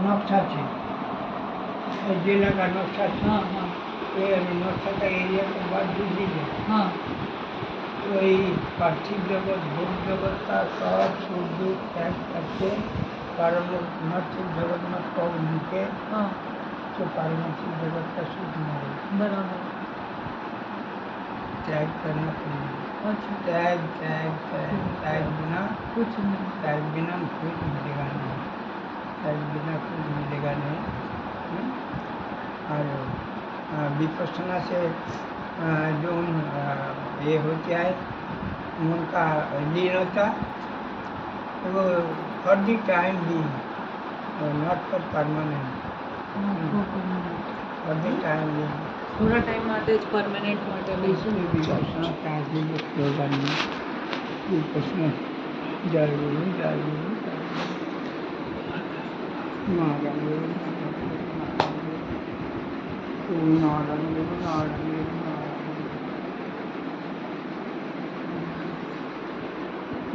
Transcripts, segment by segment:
नक्शा थी, जिला का नक्शा था। हाँ हाँ ये नक्शा का एरिया के बाद दूसरी है, हाँ वही पार्थिव जगत भोग जगत का सब सूर्य त्याग करके पारमार्थिक जगत में पग मूके हाँ तो पारमार्थिक जगत का सुख मिले। बराबर। त्याग करना पड़ेगा। अच्छा त्याग त्याग त्याग त्याग बिना कुछ नहीं। त्याग बिना कुछ मिलेगा नहीं, त्याग बिना कुछ मिलेगा नहीं। और विपස්සना से जो ये होता है उनका लीनता, वो फॉर द टाइम भी, not for permanent, for the time भी। થોડા ટાઈમ માટે જ પરમેનન્ટ માટે લઈશું. विपස්සना काफी होगा नहीं, विपස්සना जरूरी जरूरी नारायण नारायण नारायण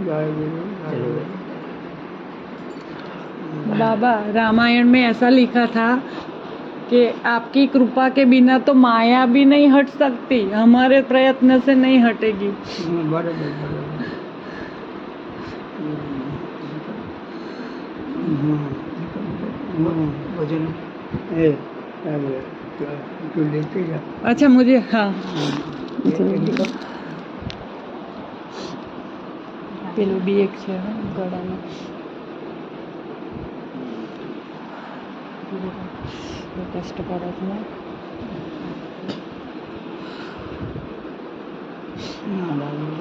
जय गुरु जय गुरु। बाबा रामायण में ऐसा लिखा था कि आपकी कृपा के बिना तो माया भी नहीं हट सकती, हमारे प्रयत्न से नहीं हटेगी. बराबर बराबर। वजन तो लेके जा। अच्छा मुझे हाँ પેલું બી એક છે ગળામાં કષ્ટ પડે છે ને. नारायण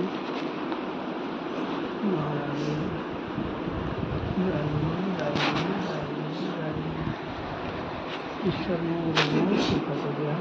नारायण ईश्वर ने सीखा तो दिया।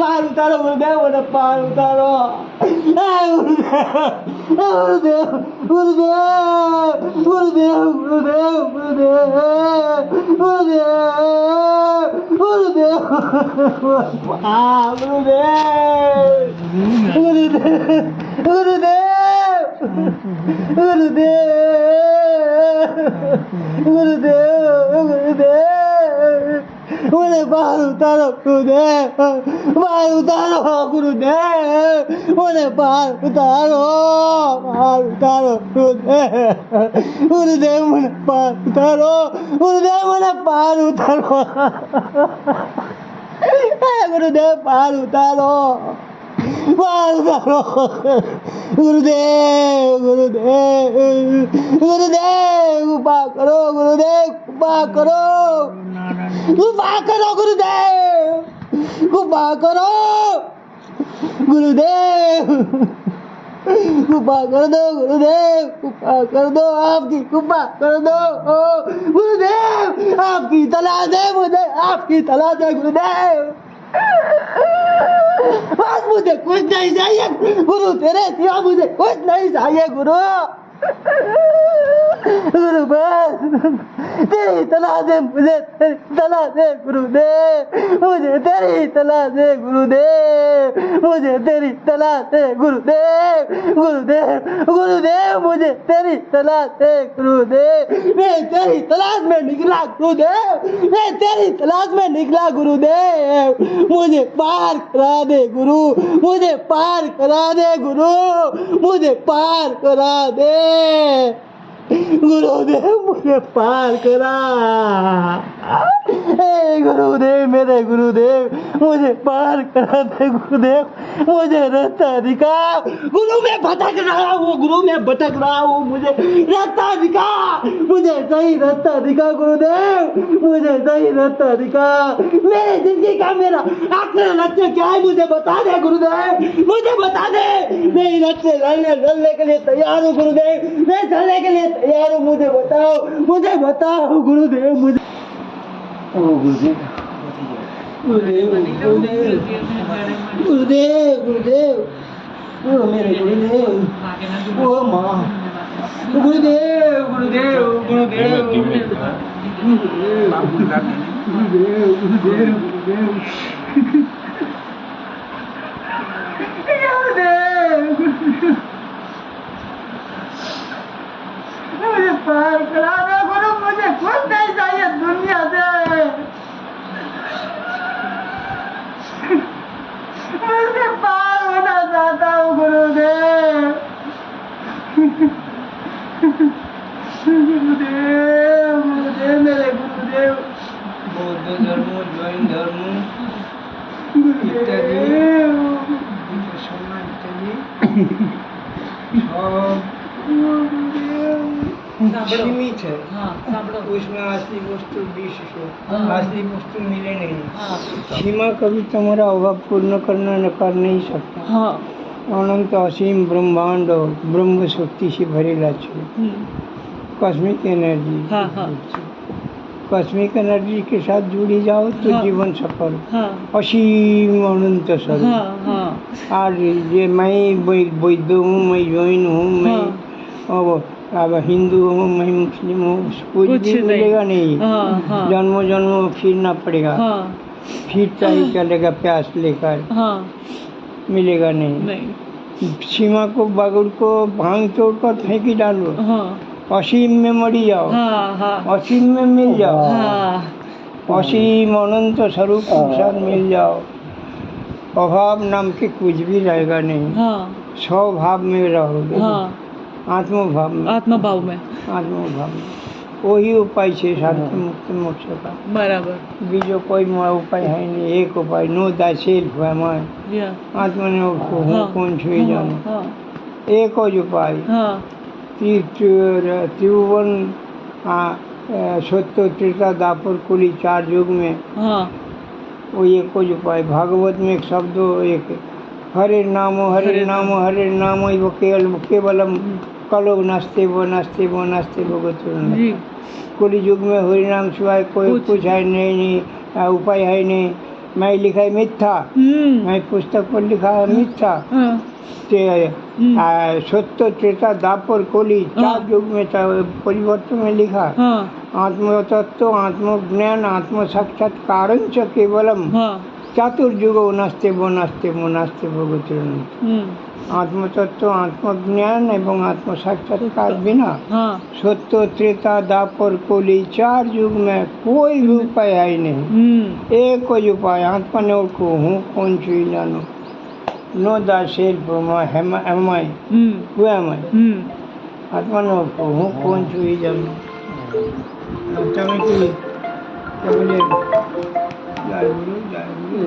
पार उतारो गुरुदेव, बोले पार उतारो गुरुदेव गुरुदेव गुरुदेव गुरुदेव गुरुदेव गुरुदेव गुरुदेव गुरुदेव गुरुदेव गुरुदेव गुरुदेव बोले बाहर उतारो गुरुदेव, बाहर उतारो गुरुदेव, बोले बाहर उतारो गुरुदेव, गुरुदेव मुझे बाहर उतारो, गुरुदेव मुझे बाहर उतारो, गुरुदेव बाहर उतारो, बाहर उतारो गुरुदेव गुरुदेव गुरुदेव कृपा करो, गुरुदेव कृपा करो, कृपा करो गुरुदेव, कृपा करो गुरुदेव, कृपा कर दो गुरुदेव, कृपा कर दो, आपकी कृपा कर दो गुरुदेव, आपकी तलाश है मुझे, आपकी तलाश है गुरुदेव, बस मुझे कुछ नहीं चाहिए गुरु, तेरे सिवा मुझे कुछ नहीं चाहिए गुरु, गुरु बस तेरी तलाश है मुझे, तेरी तलाश है गुरुदेव, मुझे तेरी तलाश है गुरुदेव, मुझे तेरी तलाश है गुरुदेव, गुरुदेव गुरुदेव मुझे तेरी तलाश है गुरुदेव, मैं तेरी तलाश में निकला गुरुदेव, मैं तेरी तलाश में निकला गुरुदेव, मुझे पार करा दे गुरु, मुझे पार करा दे गुरु, मुझे पार करा दे। गुरुदेव मुझे पार करा। हे गुरुदेव, मेरे गुरुदेव मुझे पार करा दे। गुरुदेव मुझे रास्ता दिखा। गुरु मैं भटक रहा हूँ, गुरु मैं भटक रहा हूँ, मुझे रास्ता दिखा, मुझे सही रास्ता दिखा। गुरुदेव मुझे सही रास्ता दिखा। मेरे जिंदगी का मेरा आखिरी लक्ष्य क्या है मुझे बता दे गुरुदेव, मुझे बता दे। मैं इस लक्ष्य लड़ने के लिए तैयार हूँ गुरुदेव, मैं चलने के लिए तैयार हूँ। मुझे बताओ गुरुदेव, मुझे गुरुदेव गुरुदेव गुरुदेव गुरुदेव गुरुदेव ओ मेरे गुरुदेव, ओ माँ गुरुदेव गुरुदेव गुरुदेव गुरुदेव गुरुदेव मुझे पार करा दे गुरु, मुझे कुछ नहीं चाहिए दुनिया से। मुझे पार होना चाहता हूँ गुरुदेव। गुरुदेव गुरुदेव मेरे गुरुदेव। बौद्ध धर्म, जैन धर्म इत्यादि सीमित है। उसमें असली वस्तु विष है, असली वस्तु मिले नहीं। सीमा कभी तुम्हारा अभाव पूर्ण कर नहीं सकता। अनंत असीम ब्रह्मांड ब्रह्म शक्ति से भरेला है। कॉस्मिक एनर्जी, कॉस्मिक एनर्जी के साथ जुड़ी जाओ तो जीवन सफल। असीम अनंत स्वरूप। और ये मैं बौद्ध हूँ, मैं जैन हूँ, मैं अब हिंदू हूँ, मैं मुस्लिम हूँ, कुछ भी मिलेगा नहीं। जन्मों जन्मों फिरना पड़ेगा। फिर चाहिए चलेगा प्यास लेकर, मिलेगा नहीं। सीमा को बगुड़ को भांग तोड़ कर फेंकी डालो, असीम में मरी जाओ, असीम में मिल जाओ। असीम अनंत स्वरूप के साथ मिल जाओ। अभाव नाम के कुछ भी रहेगा नहीं। स्वभाव में रहोगे, आत्मभाव में वही उपाय है शांति मुक्ति मोक्ष का। बराबर। बीजो कोई उपाय है नहीं, एक उपाय नो द सेल्फ आत्मा ने कौन छुए जानो, एक और उपाय। त्रिभुवन सत्य त्रेता द्वापर कली 4 युग में वो एक और उपाय। भागवत में एक शब्द एक हरे नाम हरे नाम वो केवलम कलो नास्ते वो गोचर। कली युग में हरि नाम सिवाय कोई कुछ है नहीं, उपाय है नहीं। मैं लिखा है मिथ्या, मैं पुस्तक पर लिखा है मिथ्या। सत्य त्रेता द्वापर कली 4 युग में परिवर्तन में लिखा। आत्म तत्व, आत्मज्ञान, आत्म साक्षात्कार केवलम चतुर्युगो नास्ते वो गोचर। आत्म तत्व, आत्मज्ञान एवं आत्म साक्षात्कार बिना सत्य त्रेता द्वापर कली 4 युग में कोई भी उपाय है नहीं। एक कोई उपाय आत्मा ने को हूँ कौन छुई जानो। नो द सेल्फ एम आई, आत्मा ने को हूँ कौन छुई जानो। जय गुरु जय गुरु।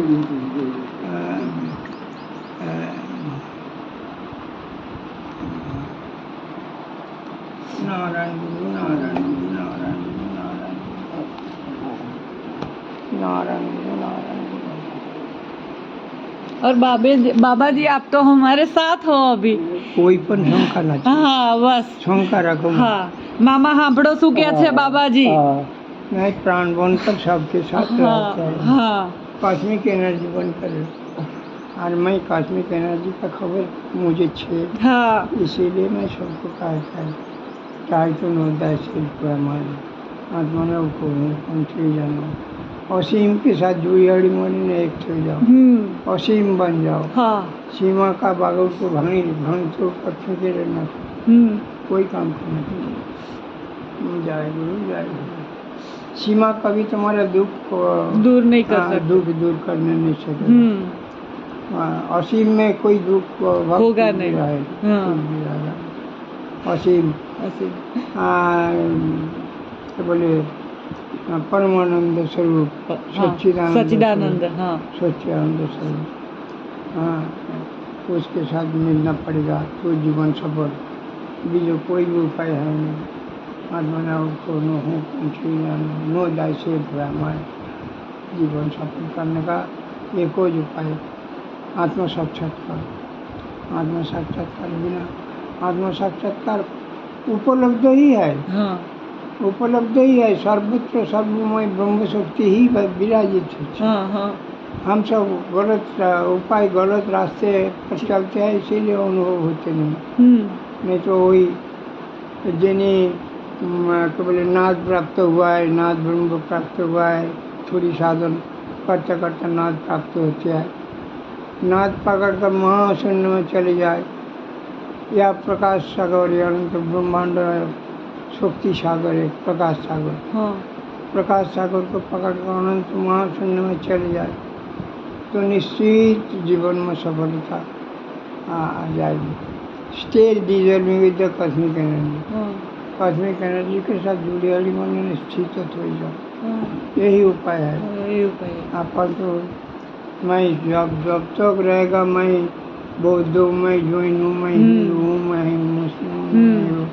नारायण गुरु नारायण गुरु नारायण गुरु नारायण गुरु नारायण गुरु नारायण गुरु। और बाबा जी आप तो हमारे साथ हो अभी। कोई पण शंका ना। बस शंका रखो। मामा हांभड़ो शू क्या छे बाबाजी। मैं प्राण बनकर सबके साथ रहता हूँ। कॉस्मिक एनर्जी बनकर, और मैं कॉस्मिक एनर्जी का खबर मुझे छे। इसीलिए मैं सबको कहता हूँ चाहे तो नोदा शिल्प हमारे आत्मा ने पहुँचे जानो। असीम के साथ जुड़ी हड़ी मनी ने एक हो जाओ, असीम बन जाओ। सीमा का बागों को भांग तोड़ कर फेंके रहना, कोई काम करना नहीं। जय गुरु जय गुरु। सीमा कभी तुम्हारा दुख दूर नहीं कर सकती, दुख दूर करने नहीं सकते। असीम में कोई दुख होगा नहीं। असीम ऐसे क्या बोले परमानंद स्वरूप सच्चिदानंद, हाँ सच्चिदानंद स्वरूप, हाँ उसके साथ मिलना पड़ेगा तो जीवन सफल। बीजो कोई भी उपाय है नहीं। आत्मना तो नो दाय से हमारे जीवन सफल करने का एक ही उपाय आत्म साक्षात्कार। आत्म साक्षात्कार बिना आत्म साक्षात्कार उपलब्ध ही है, हाँ उपलब्ध ही है। सर्वत्र सर्वमय ब्रह्म शक्ति ही विराजित है। हाँ हाँ हम सब गलत उपाय गलत रास्ते पर चलते हैं, इसीलिए अनुभव होते नहीं तो वही जिन्हें क्या बोले नाद प्राप्त हुआ है, नाद ब्रह्म प्राप्त हुआ है, थोड़ी साधन करते करते नाद प्राप्त होती है। नाद पकड़ कर महाशून्य में चले जाए या प्रकाश सागर या अनंत ब्रह्मांड शक्ति सागर है, प्रकाश सागर, हाँ प्रकाश सागर को पकड़ कर अनंत महाशून्य में चले जाए तो निश्चित जीवन में सफलता आ जाएगी। Stage deserving with the cosmic energy, cosmic energy के साथ जुड़ी वाली मन निश्चित हो जाओ, यही उपाय है। यही उपाय है। अपन तो मैं जब जब तक रहेगा मैं बौद्ध हूँ, मैं जैन हूँ, मैं हिंदू हूँ, मैं मुस्लिम हूँ,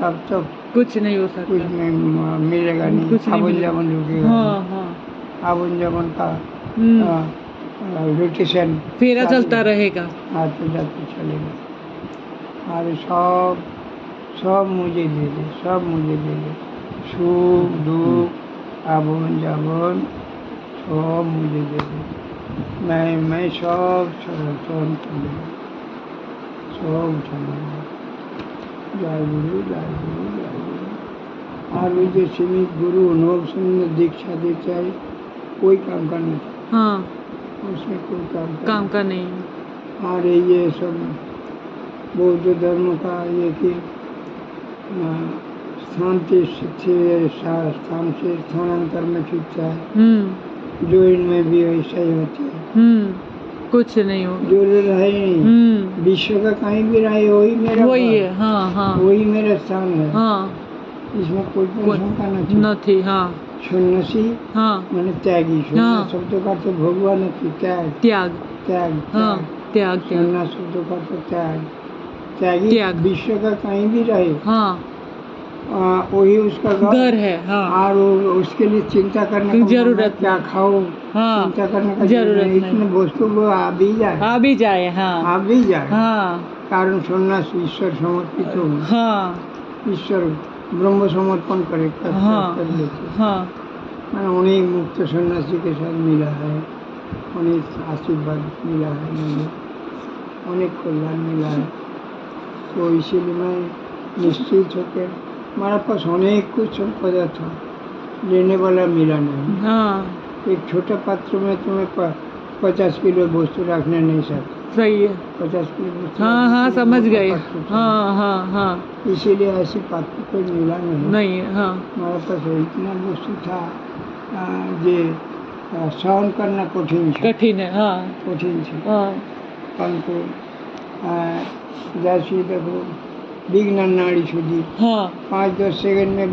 तब तक कुछ नहीं हो सकता, कुछ नहीं मिलेगा, नहीं आवन जावन रुकेगा। हाँ हाँ आवन जावन का रोटेशन फेरा चलता रहेगा, आते जाते चलेगा। अरे सब सब मुझे दे दे, सब मुझे दे दे, सुख दुख आवन जावन सब मुझे दे दे, मैं सब सहन कर लूँगा, सब उठा लूँगा। जय गुरु जय गुरु जय गुरु। और वे जो सीमित गुरु अनुभव सुंदर दीक्षा देता है कोई काम का नहीं, हाँ उसमें कोई काम का नहीं। और ये सब बौद्ध धर्म का ये कि शांति से स्थान से स्थानांतर में खींचता है, जो इनमें भी ऐसा ही होती है। कुछ नहीं होगा, जो रहे नहीं विश्व का कहीं भी रहे वही मेरा, वही है, हाँ हाँ वही मेरा स्थान है, हाँ इसमें कोई शंका नहीं, हाँ सन्यासी हाँ मैंने त्यागी, हाँ शब्दों का तो भगवान नहीं, त्याग त्याग त्याग हाँ त्याग त्याग सन्यास शब्दों का तो त्याग त्यागी त्याग। विश्व का कहीं भी रहे हाँ वही उसका घर है, हाँ और उसके लिए चिंता करने का जरूरत क्या खाओ, हाँ चिंता करने का जरूरत नहीं, इतने वस्तु को आ भी जाए, हाँ आ भी जाए, हाँ कारण सन्यास ईश्वर समर्पित हो, हाँ ईश्वर ब्रह्म समर्पण करे हाँ कर लेते। हाँ मैं उन्हीं मुक्त सन्यासी के साथ मिला है, उन्हीं आशीर्वाद मिला है, मुझे अनेक कल्याण मिला है। तो इसीलिए मैं निश्चित होकर हमारे पास अनेक कुछ संपदा था, लेने वाला मिला नहीं। हाँ एक छोटे पात्र में तुम्हें 50 किलो वस्तु रखने नहीं सकते, सही है, 50 किलो वस्तु हाँ हाँ समझ गए, हाँ हाँ हाँ इसीलिए ऐसी पात्र कोई मिला नहीं है, हाँ हमारे पास इतना वस्तु था जे सहन करना कठिन है, हाँ कठिन है। हाँ परंतु जैसे देखो विज्ञान नाड़ी शुद्धि, हाँ 5-10 सेकंड में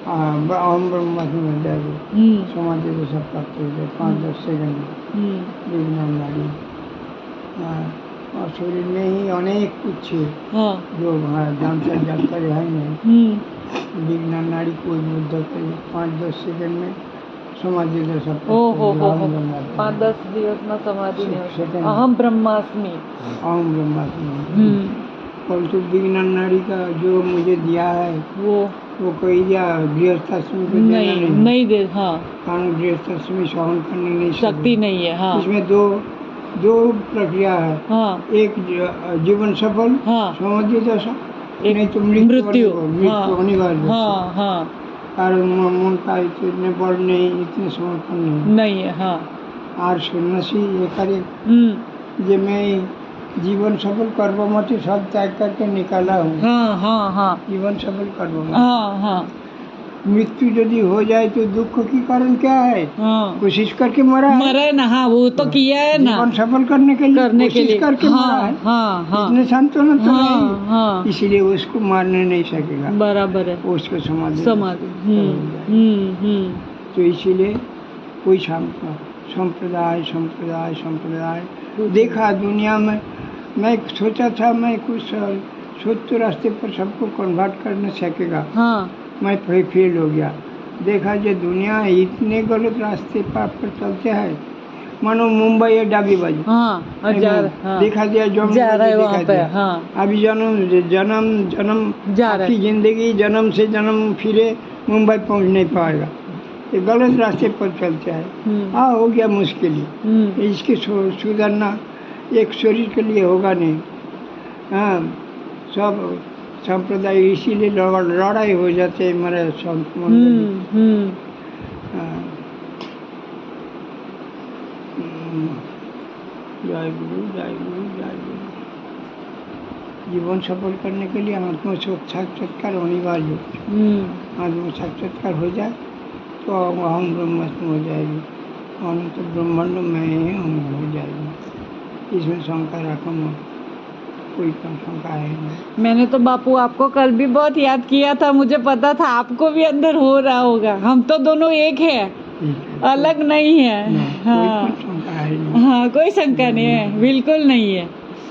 अहम ब्रह्मास्मि में जाएगी, समाधि जैसा प्राप्त हो जाए 5-10 सेकंड में विज्ञान नाड़ी। और शरीर में ही अनेक कुछ है जो जानकारी है नहीं, विज्ञान नाड़ी कोई मुद्दा करे 5-10 सेकंड में समाधि जैसा 5-10 दिवस में समाधि अहम ब्रह्मास्मि, अहम ब्रह्मास्मि। परंतु विज्ञान नाड़ी का जो मुझे दिया है वो कोई दिया गृहस्थाश्रम को नहीं दे, हाँ कारण गृहस्थाश्रम में सहन करने नहीं शक्ति नहीं है, हाँ इसमें दो प्रक्रिया है, हाँ एक जीवन सफल, हाँ समाधि दशा, नहीं तो मृत्यु अनिवार्य, हाँ हाँ कारण मन का इतने बड़ नहीं, इतने समर्पण नहीं है, हाँ और सन्यासी ये कार्य जे मैं जीवन सफल करवा मत सब त्याग करके निकाला हूँ, हाँ हाँ हाँ जीवन सफल करवा हाँ हाँ मृत्यु यदि हो जाए तो दुख की कारण क्या है? हाँ कोशिश करके मरा है। मरे ना, हाँ वो तो किया है ना, जीवन सफल करने के लिए कोशिश करके मरा हाँ है। हाँ हाँ इतने संतुलन तो हाँ नहीं, हाँ इसीलिए उसको मारने नहीं सकेगा, बराबर है, उसको समाधि समाधि। तो इसीलिए कोई संप्रदाय संप्रदाय संप्रदाय देखा दुनिया में। मैं सोचा था मैं कुछ सोच तो रास्ते पर सबको कन्वर्ट कर न सकेगा, हाँ मैं फेल हो गया। देखा जो दुनिया इतने गलत रास्ते पर चलते हैं, मानो मुंबई है डाबी बाजू। हाँ हाँ देखा दिया जो जा रहा है वहाँ पे, हाँ अभी जन्म जन्म जन्म जा रहा आपकी है, जिंदगी जन्म से जन्म फिरे मुंबई पहुंच नहीं पाएगा, ये गलत रास्ते पर चलते हैं। हाँ हो गया मुश्किल, इसके सुधरना एक शरीर के लिए होगा नहीं। हाँ सब संप्रदाय इसीलिए लड़ाई हो जाते हैं हमारे संत मंडली। जय गुरु जय गुरु जय गुरु। जीवन सफल करने के लिए आत्म साक्षात्कार अनिवार्य है। आत्म साक्षात्कार हो जाए तो हम ब्रह्मास्म हो जाएगी, अनंत ब्रह्मांड में ही हम हो जाएगी। इसमें शंका रखो मत, कोई शंका है नहीं। मैंने तो बापू आपको कल भी बहुत याद किया था, मुझे पता था आपको भी अंदर हो रहा होगा। हम तो दोनों एक है, अलग नहीं है। हाँ कोई शंका है नहीं। हाँ कोई शंका नहीं है, बिल्कुल नहीं है।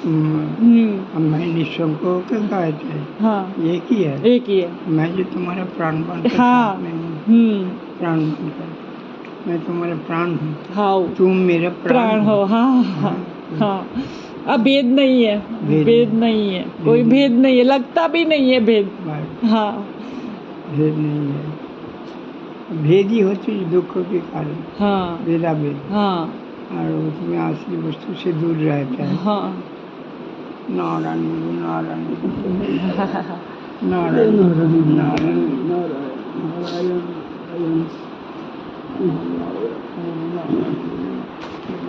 मैं निःशंक होकर कहते हैं, हाँ एक ही है, एक ही है। मैं जो तुम्हारा प्राण बनकर हाँ प्राण बनकर मैं तुम्हारा प्राण हूँ, हाँ तुम मेरा प्राण हो। हाँ हाँ हाँ अब भेद नहीं है, भेद नहीं है, कोई भेद नहीं है, लगता भी नहीं है भेद। हाँ भेद नहीं है, भेद ही होती है दुख के कारण। हाँ भेदा भेद। हाँ और उसमें असली वस्तु से दूर रहता है। हाँ नारायण गुरु नारायण नारायण नारायण नारायण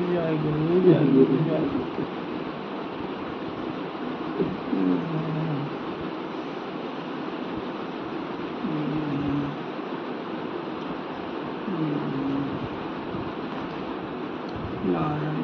जय गुरु जय गुरु जय गुरु। नारायण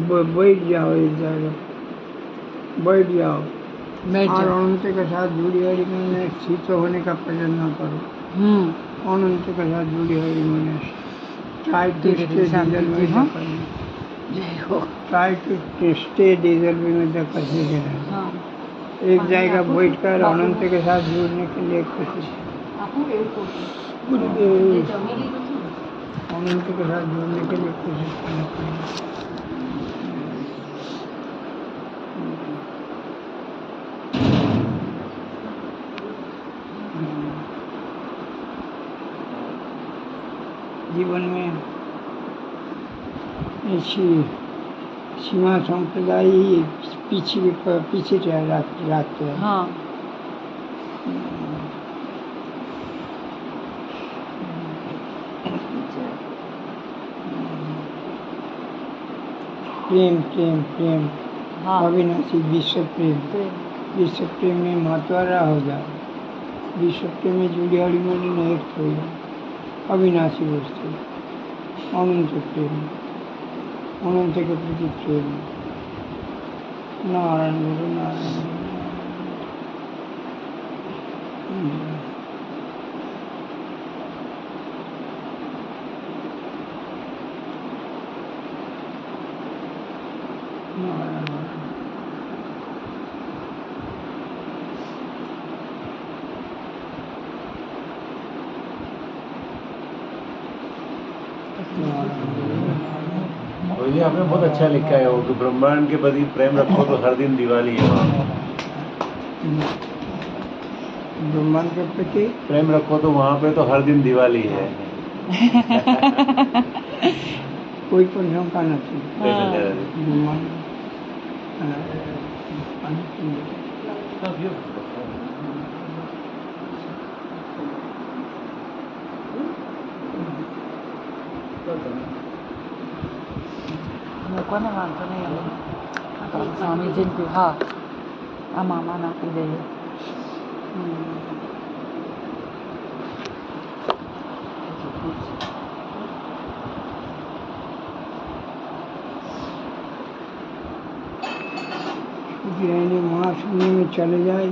बैठ जाओ एक जगह, बैठ जाओ और अनंत के साथ जुड़ी हरी में स्थित होने का प्रयत्न करो। अनंत के साथ जुड़ी हरी में टाइट डीजल में टाइट स्टे डीजल में एक जगह बैठ कर अनंत के साथ जुड़ने के लिए कोशिश, अनंत के साथ जुड़ने के लिए कोशिश करना पड़ेगा। जीवन में ऐसी सीमा संप्रदाय ही पीछे रखते हैं। हाँ प्रेम प्रेम प्रेम हाँ अविनाशी विश्व प्रेम में महत्वारा हो जाए, विश्व प्रेम में जुड़ी हरिमणि ने एक हो जाए, अविनाशी वस्तु अनंत प्रेम, अनंत के प्रति प्रेम। नारायण गुरु नारायण और ये आपने बहुत अच्छा लिखा है वो कि ब्रह्मांड के प्रति प्रेम रखो तो हर दिन दिवाली है। ब्रह्मांड के प्रति प्रेम रखो तो वहाँ पे तो हर दिन दिवाली है। કોઈ પણ શંકા નથી. હા. મૂકવાને વાંધો નહીં હવે સ્વામીજી હા આ મામાને આપી દઈએ. यानी महाशून्य में चले जाए,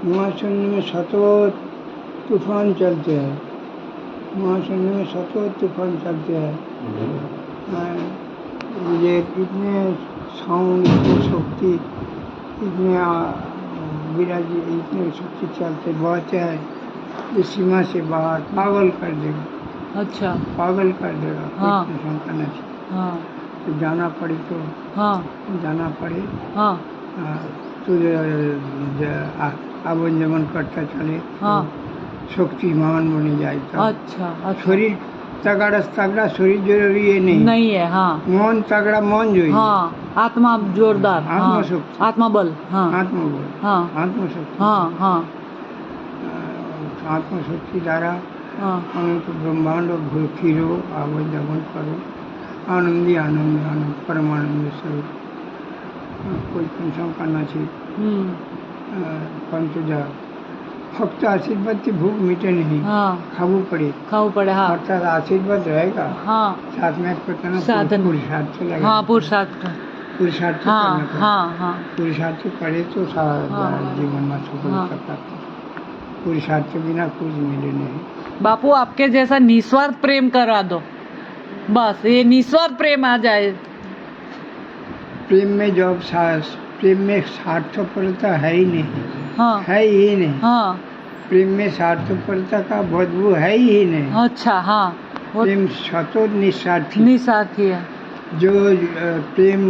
महाशून्य में सतत तूफान चलते हैं, महाशून्य में सतत तूफान चलते हैं. ये इतने साउंड, इतने शक्ति, इतने विराज, इतने शक्ति चलते बहते हैं जो सीमा से बाहर पागल कर देगा. अच्छा. पागल कर देगा. हाँ. कोई शंका नहीं. हाँ. तो जाना पड़े तो हाँ. जाना पड़े. हाँ. तो आवन जमन करता चले. हाँ. शक्तिमान बने जाए. अच्छा. अच्छा. शरीर तगड़ा शरीर जरूरी है नहीं. नहीं है. हाँ. मन तगड़ा मन जो है. हाँ. आत्मा जोरदार. आत्मशक्ति. हाँ. आत्मबल. हाँ. आत्मबल. हाँ. आत्मशक्ति. हाँ. हाँ. आत्मशक्ति द्वारा हाँ. अनंत ब्रह्मांड फिरो, आवन जमन करो. आनंदी आनंद आनंद परमानंद स्वरूप. कोई પણ શંકા નથી. પરંતુ ફક્ત આશીર્વાદથી ભૂખ મીટે નહીં. हाँ. ખાવું પડે. खाऊ पड़े. हाँ. अर्थात आशीर्वाद रहेगा. हाँ. साथ में પોતાનો साधन. पुरुषार्थ लगेगा. हाँ. पुरुषार्थ. पुरुषार्थ हाँ. करना पड़ेगा. हाँ. हाँ. पुरुषार्थ करे तो हाँ. जीवन में सफलता हाँ. प्राप्त. पुरुषार्थ के बिना कुछ मिले नहीं. बापू आपके जैसा निस्वार्थ प्रेम करा दो, बस ये निस्वार्थ प्रेम आ जाए. प्रेम में जब प्रेम में स्वार्थपरता है ही नहीं. हाँ. है ही नहीं. हाँ. प्रेम में स्वार्थपरता का बदबू है ही नहीं. अच्छा. हाँ. वो प्रेम सतत निस्वार्थी. निस्वार्थी है. जो प्रेम,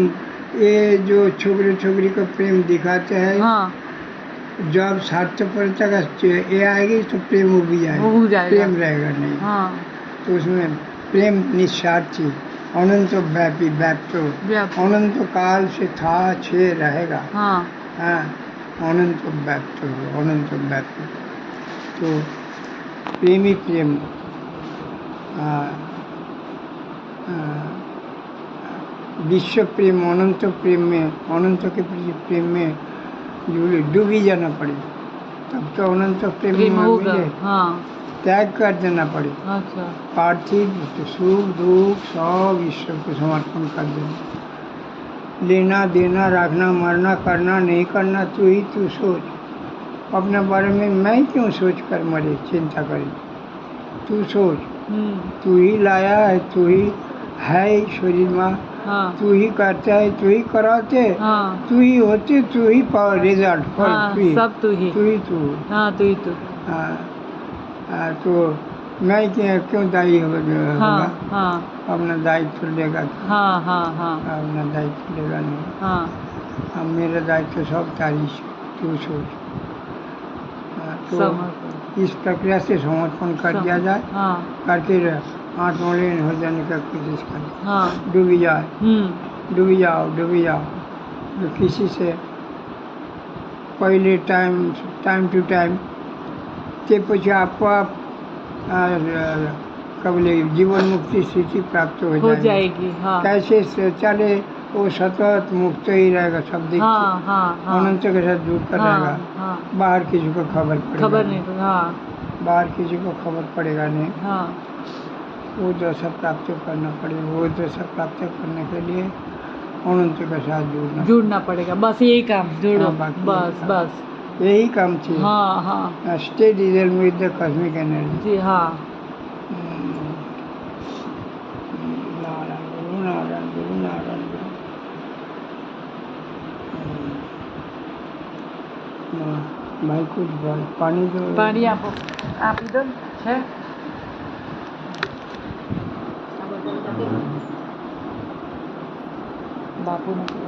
ये जो छोकरे छोकरी को प्रेम दिखाते हैं, हाँ. जब स्वार्थपरता का ये आएगी तो प्रेम उग जाएगा. उग जाएगा. प्रेम रहेगा नहीं. हाँ. तो उसमें प्रेम निस्वार्थी, अनंत व्यापी, व्याप्त, अनंत काल से था छे रहेगा. हाँ. हाँ, अनंत व्याप्त, अनंत व्यापी. तो प्रेमी प्रेम विश्व प्रेम, अनंत प्रेम में, अनंत के प्रति प्रेम में डूबी जाना पड़े, तब तो अनंत प्रेम में होगा. मिले. हाँ. त्याग कर देना पड़े. अच्छा. पार्थिव सुख दुख सब ईश्वर को समर्पण कर देना. लेना देना, रखना मरना, करना नहीं करना तू ही तू सोच. अपने बारे में मैं क्यों सोच कर मरे, चिंता करे. तू सोच. तू ही लाया है, तू ही है शरीर में. हाँ. तू ही करता है, तू ही कराते. हाँ. तू ही होते, तू ही पावर रिजल्ट. हाँ. सब तू ही. तू ही तू. हाँ. तू ही तू. हाँ. तो मैं क्यों दायी होगा. हाँ. हाँ. अपना दायित्व लेगा. हाँ. हाँ. हाँ. अपना दायित्व लेगा नहीं. हाँ. अब मेरा दायित्व सब तारीफ तू सोच. तो इस प्रक्रिया से समर्पण कर दिया जाए. हाँ. करके आत्मलीन हो जाने का कोशिश करें. हाँ. डूबी जाए. डूबी जाओ, डूबी जाओ. तो किसी से पहले टाइम टू टाइम ते પછી આપોઆપ कबले जीवन मुक्ति स्थिति प्राप्त हो जाएगी. हाँ. कैसे चले वो सतत मुक्त ही रहेगा. सब दिख हाँ. हाँ. हाँ. अनंत के साथ जुड़ कर रहेगा. हाँ. बाहर किसी को खबर नहीं. हाँ. बाहर किसी को खबर पड़ेगा नहीं. हाँ. वो दशा प्राप्त करना पड़ेगा. वो दशा प्राप्त करने के लिए अनंत के साथ जुड़ना पड़ेगा. बस यही काम जुड़ो. बस बस यही काम थी. हाँ. हाँ. स्टे डिजल विद द कॉस्मिक एनर्जी. जी. हाँ. नारायण गुरु, नारायण गुरु, नारायण गुरु. भाई कुछ पानी दो. पानी आप दो. છે બાપુ નથી.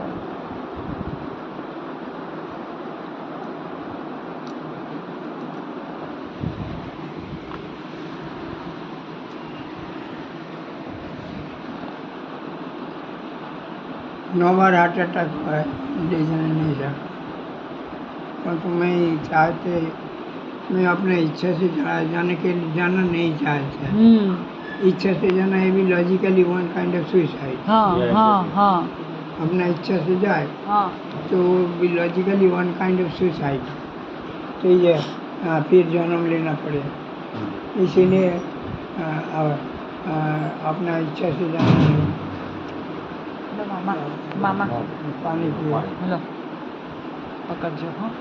9 बार हार्ट अटैक हुआ है, ले जाने नहीं सका। परंतु मैं अपने इच्छा से जाना नहीं चाहता। इच्छा से जाना है भी logically one kind of suicide. अपना इच्छा से जाए तो भी logically one kind of suicide. तो ये फिर जन्म लेना पड़ेगा, इसीलिए अपना इच्छा से जाना नहीं। मामा पानी पियो। हेलो पकड़ जो। हाँ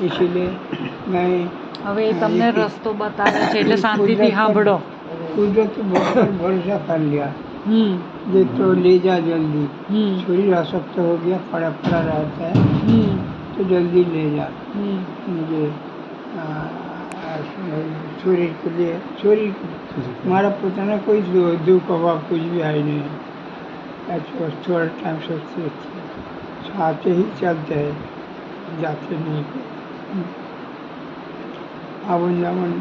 इसीलिए मैं હવે તમને રસ્તો બતાવે છે એટલે શાંતિથી સાંભળો. कुदरत पर भरोसा कर लिया। ये तो ले जा जल्दी, शरीर असक्त हो गया, पड़ा पड़ा रहता है, तो जल्दी ले जा। मुझे शरीर के लिए हमारा पोताना कोई दुख अभाव कुछ भी आई नहीं। थोड़ा टाइम सोचते आते ही चलते हैं, जाते नहीं। आवन जावन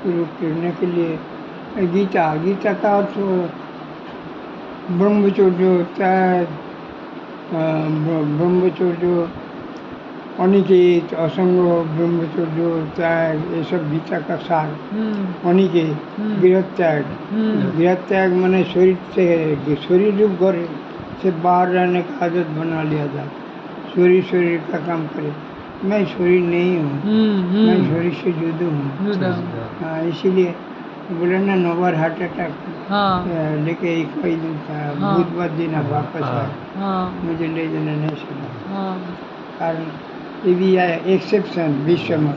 शुरू करने के लिए गीता का अर्थ ब्रह्मचर्य होता है, ब्रह्मचर्य अनिकेत असंग ब्रह्मचर्य होता है, ये सब गीता का सार। अनिकेत गृह त्याग माने शरीर रूप घर से बाहर रहने का आदत बना लिया जाए। शरीर का काम करे। मैं शरीर नहीं हूँ, मैं शरीर से जुदा हूँ। इसीलिए बोले ना 9 बार हार्ट अटैक लेके कोई दिन था, बुधवार दिन वापस आया। मुझे ले जाने नहीं सका, कारण ये भी है एक्सेप्शन विश्व में।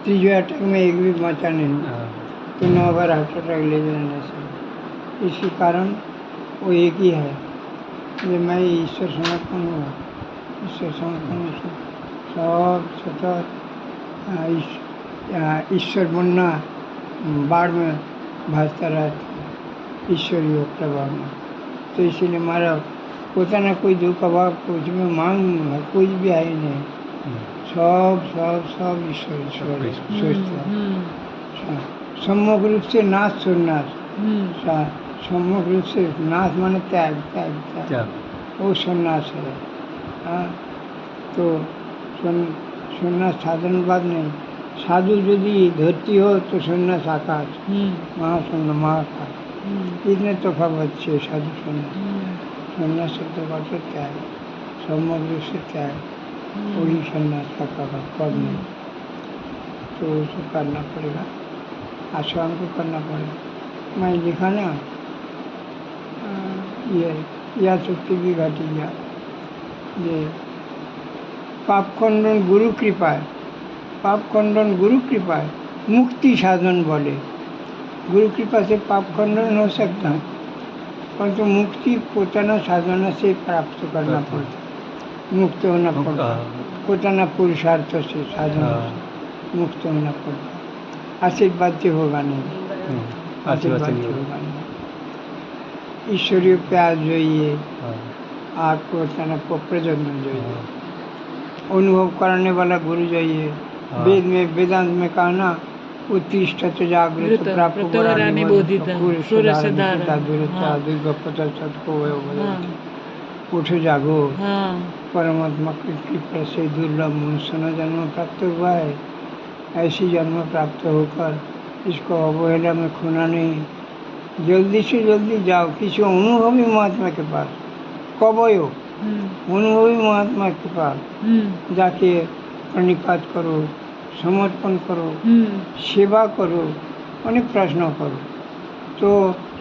तीसरे अटैक में एक भी बचा नहीं, तो 9 बार हार्ट अटैक ले जाने नहीं सका। इसी कारण वो एक ही है कि मैं ईश्वर समर्पण हूँ। ईश्वर समर्पण सब सतत ईश्वर बनना बाढ़ में भाजता रहता, ईश्वर योग प्रभाव में। तो इसीलिए हमारा पोताना कोई दुख अभाव कुछ में मांग कुछ भी आई नहीं। सब ईश्वर सोचता। सम्मुख रूप से नाश सुननाश, सम्मुख रूप से नाश माने त्याग वो सन्यास है। तो सन्यास साधारण बात नहीं। साधु यदि धरती हो तो सन्यास आकाश, महाकाश, इतने तफावत है साधु सन्यास शब्द का तो त्याग, समग्र से त्याग, वही सन्यास का पद नहीं। तो उसको करना पड़ेगा, आश्रम को करना पड़ेगा। मैं लिखा ना ये या शक्ति भी घटी गया। ये पाप खंडन गुरु कृपा है, पाप खंडन गुरु कृपा है, मुक्ति साधन बोले। गुरु कृपा से पाप खंडन हो सकता है, परंतु मुक्ति पोताना साधना से प्राप्त करना पड़ता, मुक्त होना पड़ता, पोताना पुरुषार्थ से साधना से मुक्त होना पड़ता। आशीर्वाद से होगा नहीं, आशीर्वाद से होगा नहीं। ईश्वरीय प्यार જોઈએ, आपको પોતાના પ્રજ્ઞ જોઈએ, अनुभव कराने वाला गुरु चाहिए। वेद में वेदांत में कहा ना, उत्तिष्ठत जागृत प्राप्त उठो जागो। परमात्मा की कृपा से दुर्लभ मनुष्य जन्म प्राप्त हुआ है। ऐसी जन्म प्राप्त होकर इसको अवहेला में खोना नहीं। जल्दी से जल्दी जाओ किसी अनुभवी महात्मा के पास, कबयो अनुभवी महात्मा के पास जाके प्रणिपात करो, समर्पण करो, सेवा करो, अनेक प्रश्न करो। तो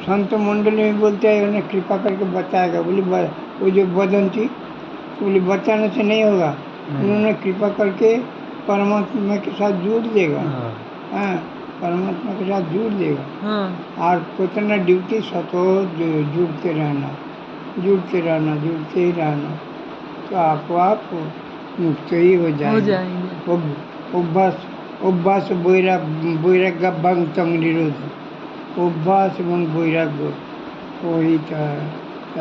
संत मंडली में बोलते हैं उन्हें कृपा करके बताएगा। बोली वो जो बदंती बोली बताने से नहीं होगा, उन्होंने कृपा करके परमात्मा के साथ जोड़ देगा। हाँ, परमात्मा के साथ जोड़ देगा। और पोताना ड्यूटी सतत जुड़ते रहना, जुड़ते रहना, जुड़ते ही रहना, तो आप मुक्त ही हो जाएंगे। अभ्यास वैराग्य भंग तंग निरोध, অভ্যাস এবং বৈরাগ্য वही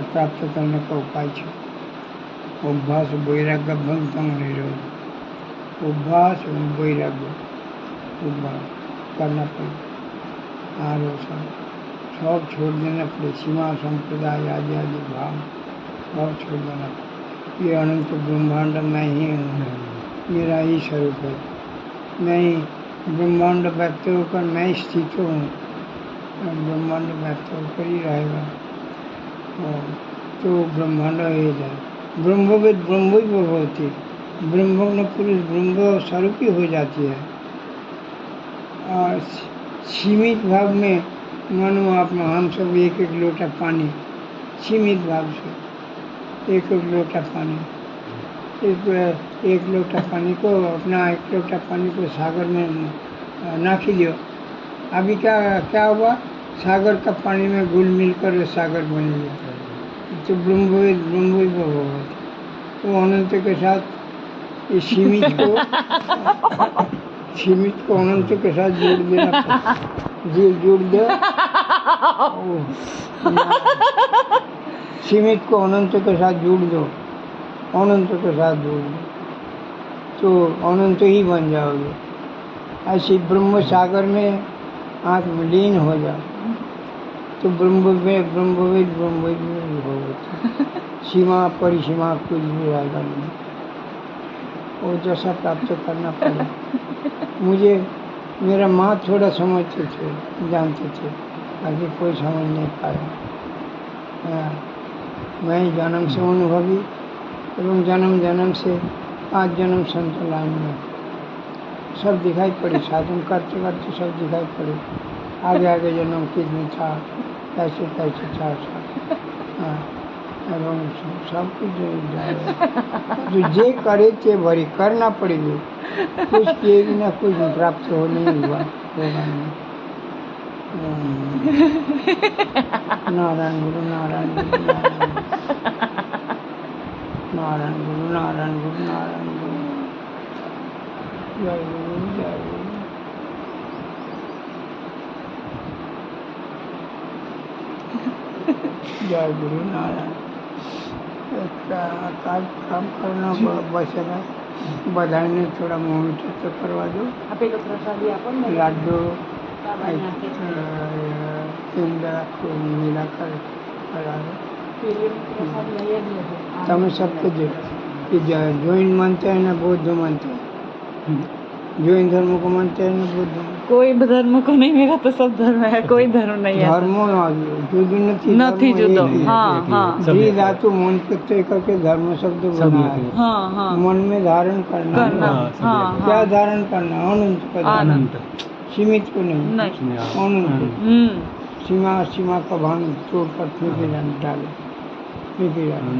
प्राप्त करने का उपाय है। अभ्यास वैराग्य भंगतम निरोध, अभ्यास एवं वैराग्य करना पड़े। और सब छोड़ देना पड़े, सीमा संप्रदाय आदि आदि भाव सब छोड़ देना पड़े। ये अनंत ब्रह्मांड मैं ही हूँ, मेरा ही स्वरूप है। मैं ही ब्रह्मांड व्यक्त होकर मैं स्थित हूँ, ब्रह्मांड व्यक्त होकर ही रहेगा। तो ब्रह्मांड हो जाए। ब्रह्मवेद ब्रह्म ही होती, ब्रह्मज्ञ पुरुष ब्रह्म स्वरूप ही हो जाती है। और सीमित भाव में मानो आप हम सब एक एक लोटा पानी, सीमित भाव से एक एक लोटा पानी, एक लोटा पानी को अपना एक लोटा पानी को सागर में नाख दियो। अभी क्या क्या हुआ, सागर का पानी में घुल मिलकर सागर बन गया। तो ब्रह्मवेद ब्रह्म तो अनंत के साथ ये सीमित को अनंत के साथ जोड़ देना, जोड़ दो। सीमित को अनंत के साथ जोड़ दो, अनंत के साथ जोड़ दो तो अनंत ही बन जाओगे। ऐसे ब्रह्म सागर में आप लीन हो जाओ तो ब्रह्मवेद ब्रह्मवेद ब्रह्मवेद में होती। सीमा परिसीमा कुछ भी रहेगा नहीं, वो जैसा प्राप्त करना पड़ेगा। मुझे मेरा माँ थोड़ा समझते थे, जानते थे, बाकी कोई समझ नहीं पाया। मैं जन्म से अनुभवी एवं जन्म जन्म से 5 जन्म संत लाइन में सब दिखाई पड़े, साधन करते करते सब दिखाई पड़े। आगे आगे जन्म कितने था, कैसे कैसे था सब, एवं सब कुछ जो जे करे चे भरी करना पड़ेगी। कुछ किए बिना कुछ प्राप्त हो नहीं हुआ, होगा नहीं। नारायण गुरु नारायण गुरु नारायण गुरु नारायण गुरु नारायण गुरु, जय गुरु जय गुरु। जय गुरु नारायण। काम करना बचेगा, बधाई ने थोड़ा मोमिटर तो करवा दो, लाडू मिला कर करा दो। तमें सबके कि जैन मानते हैं ना बौद्ध मानते हैं, जैन धर्म को मानते हैं ना बुद्ध। कोई धर्म को नहीं, मेरा तो सब धर्म है, कोई धर्म नहीं है। धर्मो जुदू નથી જુદો। हाँ हाँ धातु मन प्रत्यय करके धर्म शब्द बना है। हाँ हाँ मन में धारण करना, हाँ क्या धारण करना, अनंत का आनंद, सीमित को नहीं, अनंत। सीमा सीमा का भान तोड़कर फेंके जाने डाले, फेंके जाने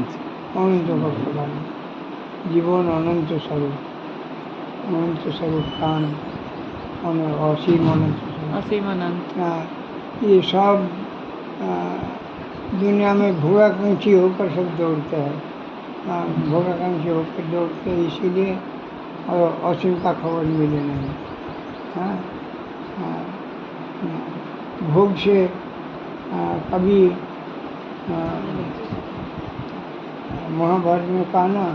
अनंत का प्रधान जीवन, अनंत स्वरूप प्राण, असीम अनंत असीम अनंत। ये सब दुनिया में भोगाकांक्षी होकर सब दौड़ते हैं, भोगाकांक्षी होकर दौड़ते हैं, इसीलिए और असीम का खबर मिले नहीं। भोग से कभी महाभारत में कहा ना,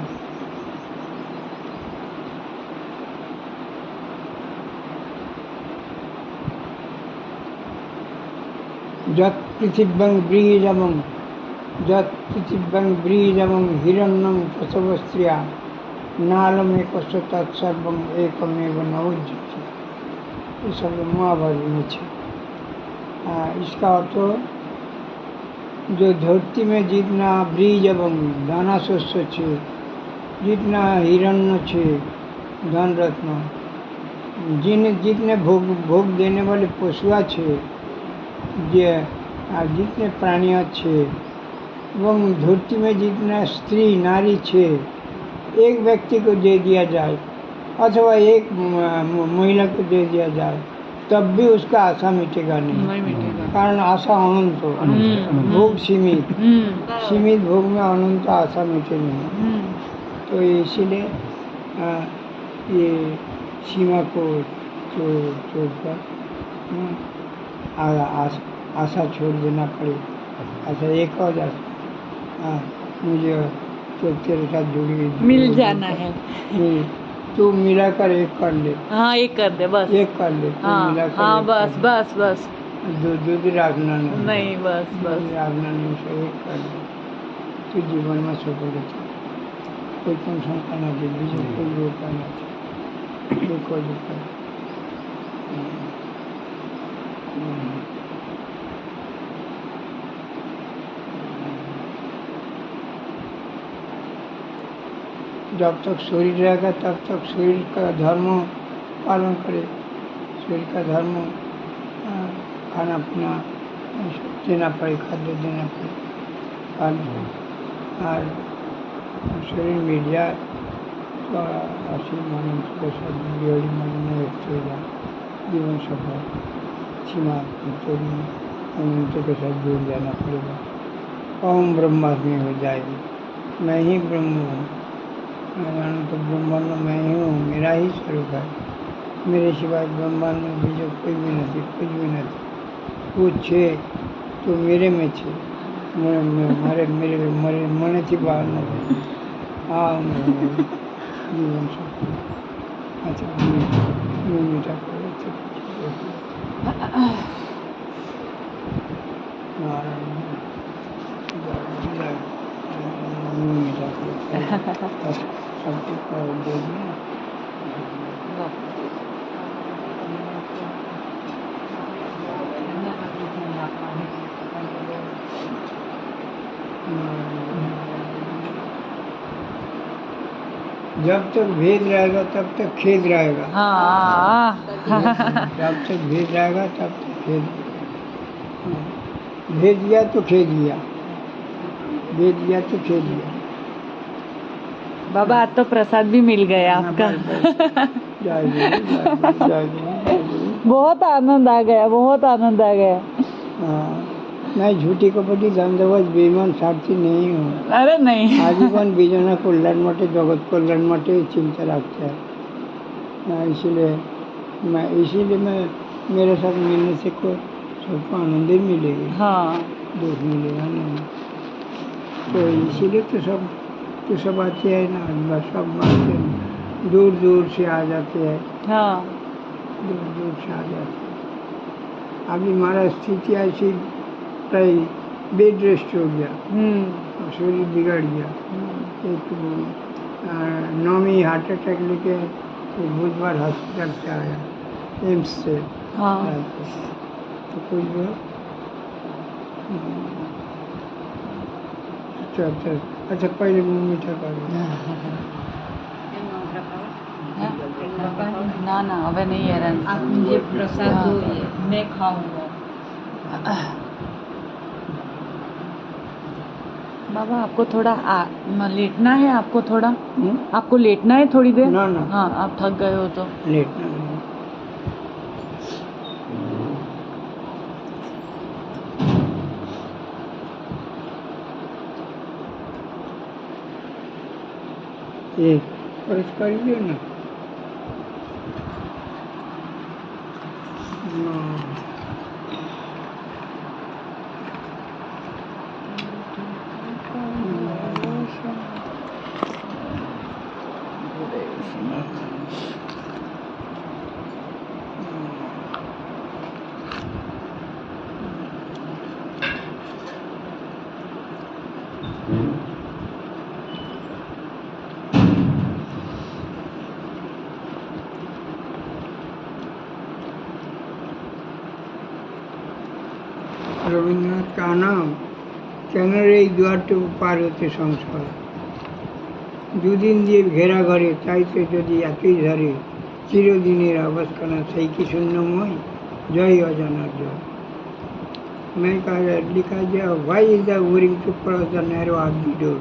जत पृथिव्यं ब्रीजमं हिरण्यं प्रसवस्त्रिया नालमेकस्य तत्सर्वं एकमेव नवोज्यते। ये सब महाभारत में है। इसका अर्थ जो धरती में जितना ब्रीज एवं दाना शस्य है, जितना हिरण्य है, धन रत्न, जितने भोग देने वाले पशुआ है, जितने प्राणियाँ है, एवं धरती में जितना स्त्री नारी है, एक व्यक्ति को दे दिया जाए अथवा एक महिला को दे दिया जाए तब भी उसका आशा मिटेगा नहीं मिटेगा। कारण आशा अनंत हो, भोग सीमित, सीमित भोग में अनंत आशा मिटे नहीं। तो इसीलिए ये सीमा को छोड़कर आशा छोड़ देना पड़े। अच्छा एक और आशा, हाँ, मुझे तो तेरे साथ जुड़ी मिल जाना है। तू मिलाकर एक कर ले। हाँ एक कर दे बस। एक कर ले, तू हाँ मिलाकर हाँ एक बस कर बस बस। ले। दो दिन राखना नहीं बस बस। राखना नहीं, उसे एक कर ले। तू जीवन में सफल है। कोई पण शंका નથી, બીજું કોઈ ઉપાય નથી, એક જ ઉપાય। जब तक शरीर रहेगा तब तक शरीर का धर्म पालन करे। शरीर का धर्म खाना पीना देना पड़े, खाद्य देना पड़े, और शरीर मिल जाए तो अच्छी मानव के साथ बिगड़ी मन में व्यक्त हो जाए, जीवन सफल सीमा तोड़ी अनंत के साथ जुड़ जाना पड़ेगा। ओम ब्रह्मास्मि हो जाएगी, मैं ही ब्रह्म हूँ, मैं जानूँ तो ब्रह्मांड में मैं ही हूँ, मेरा ही स्वरूप है, मेरे सिवाय ब्रह्मांड में बीजो कोई भी नहीं, कुछ भी नहीं। वो छे तो मेरे में छे, मेरे मन थी बाहर न हाँ जीवन सफल। अच्छा मीठा जब तक भेद रहेगा तब तक खेद रहेगा। हाँ जब तक भेद रहेगा तब तक खेद। भेद दिया तो खेद दिया, भेद दिया तो खेद दिया। बाबा आज तो प्रसाद भी मिल गया आपका। बहुत आनंद आ गया, बहुत आनंद आ गया। हाँ, मैं झूठी कपटी धंधोबज बेईमान स्वार्थी नहीं हूँ। अरे नहीं, आजीवन बीजना कल्याण માટે जगत कल्याण માટે चिंता रखता है। इसीलिए मैं मेरे साथ मिलने से को सबको आनंद ही मिलेगी। हाँ दुख मिलेगा नहीं। तो इसीलिए तो सब आते हैं ना, सब आते हैं, दूर दूर से आ जाते हैं, हाँ दूर दूर से आ जाते हैं। अभी हमारा स्थिति ऐसी प्राय बेड रेस्ट हो गया, शरीर बिगड़ गया। एक नौमी हार्ट अटैक लेके बुधवार हॉस्पिटल से आया, एम्स से। हाँ तो कोई जो अच्छा पहले मुँह मीठा कर ना ना હવે नहीं है रंग। आप मुझे प्रसाद दो, ये मैं खाऊंगा। बाबा आपको थोड़ा लेटना है, आपको थोड़ा आपको लेटना है थोड़ी देर। ना ना हाँ आप थक गए हो तो लेटना नहीं। ये परिष्कार ही ना রবীন্দ্রনাথ কানাম কেন রে এই দুয়ারটুকু পার হতে সংসার, দুদিন দিয়ে ঘেরা ঘরে চাইতে যদি এতই ধরে, চিরদিনের অবস্থানা সেই কি শূন্যময়, জয় অজানার জয়। मैं लिखा गया why is the boring to cross the narrow of the door.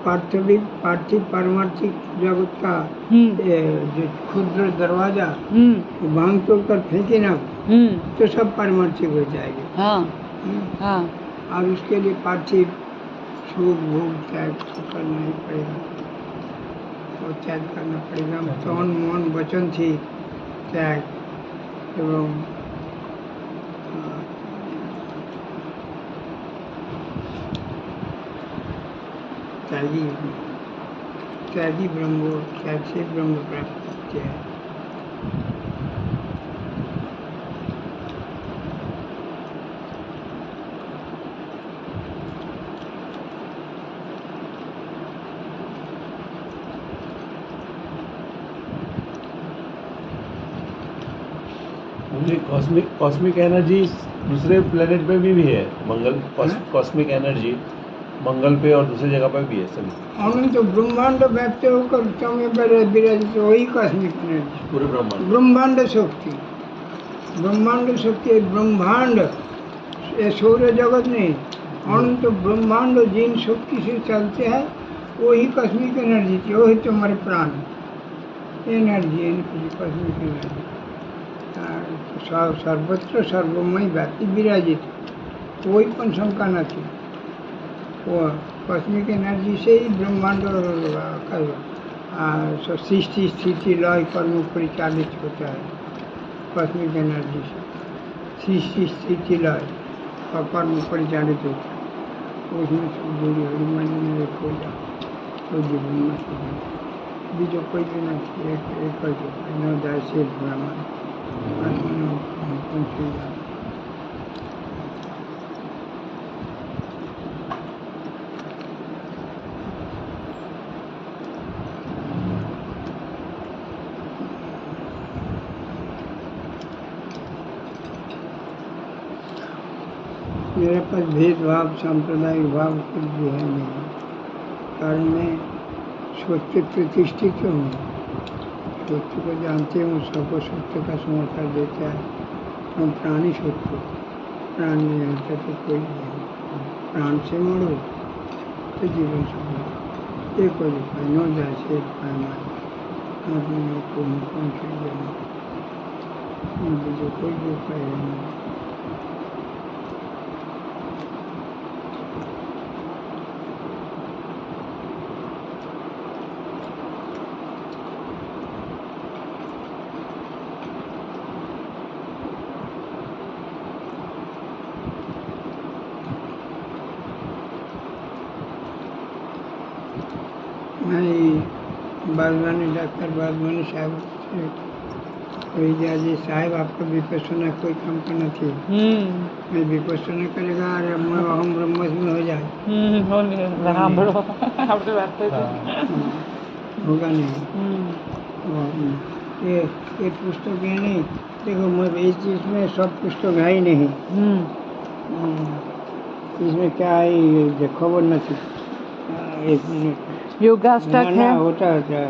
पार्थिव पारमार्थिक जगत का जो क्षुद्र दरवाजा भांग तोड़ कर फेंके ना तो सब पारमार्थिक हो जाएगा। हाँ हाँ और उसके लिए पार्थिव सुख भोग त्याग करना ही पड़ेगा, और त्याग करना पड़ेगा। तन मन वचन थी त्याग এবং त्यागी ब्रह्म त्याग से ब्रह्म प्राप्त किया है। कॉस्मिक एनर्जी दूसरे प्लेनेट पे भी है। मंगल कॉस्मिक एनर्जी मंगल पे और दूसरी जगह पे भी है सभी। अनंत ब्रह्मांड व्याप्त होकर समय पर विराजित वही कॉस्मिक एनर्जी पूरे ब्रह्मांड शक्ति ब्रह्मांड ये सौर जगत नहीं अनंत ब्रह्मांड जिन शक्ति से चलते हैं वही कॉस्मिक एनर्जी थी। वही तुम्हारे प्राण एनर्जी कॉस्मिक एनर्जी सर्वत्र सर्वमय व्याप्ति विराजित कोई पण शंका नहीं। वो कॉस्मिक एनर्जी से ही ब्रह्मांड सृष्टि स्थिति लय कर्म परिचालित होता है। कॉस्मिक एनर्जी से सृष्टि स्थिति लय और कर्म परिचालित होता है। उसमें सब जुड़ी हनुमान जी ने खो जा तो जीवन में बीजो कोई भी नहीं एक नो दाय से ब्रह्मांड मेरे पास भेदभाव सांप्रदायिक भाव कुछ भी है नहीं, कारण मैं स्वच्छ प्रतिष्ठित हूँ। सत्य को जानते हूँ, सबको सत्य का समाचार देता है। हम प्राणी सत्य प्राण नहीं रहता तो कोई नहीं। प्राण से मरो तो जीवन से मरो एक हो जाए नो जैसे अपने को पहुँच जाना जो कोई भी उपाय नहीं। बागवानी डॉक्टर बागवानी साहब जी साहब आपको विपස්සना कोई काम का नहीं। मैं विपස්සना करेगा और हम ब्रह्मास्मि हो जाए होगा नहीं। ये पुस्तक है नहीं। देखो मैं इस चीज में सब पुस्तक है ही नहीं। इसमें क्या है ये खबर नहीं। एक मिनट योगाष्टक है होता है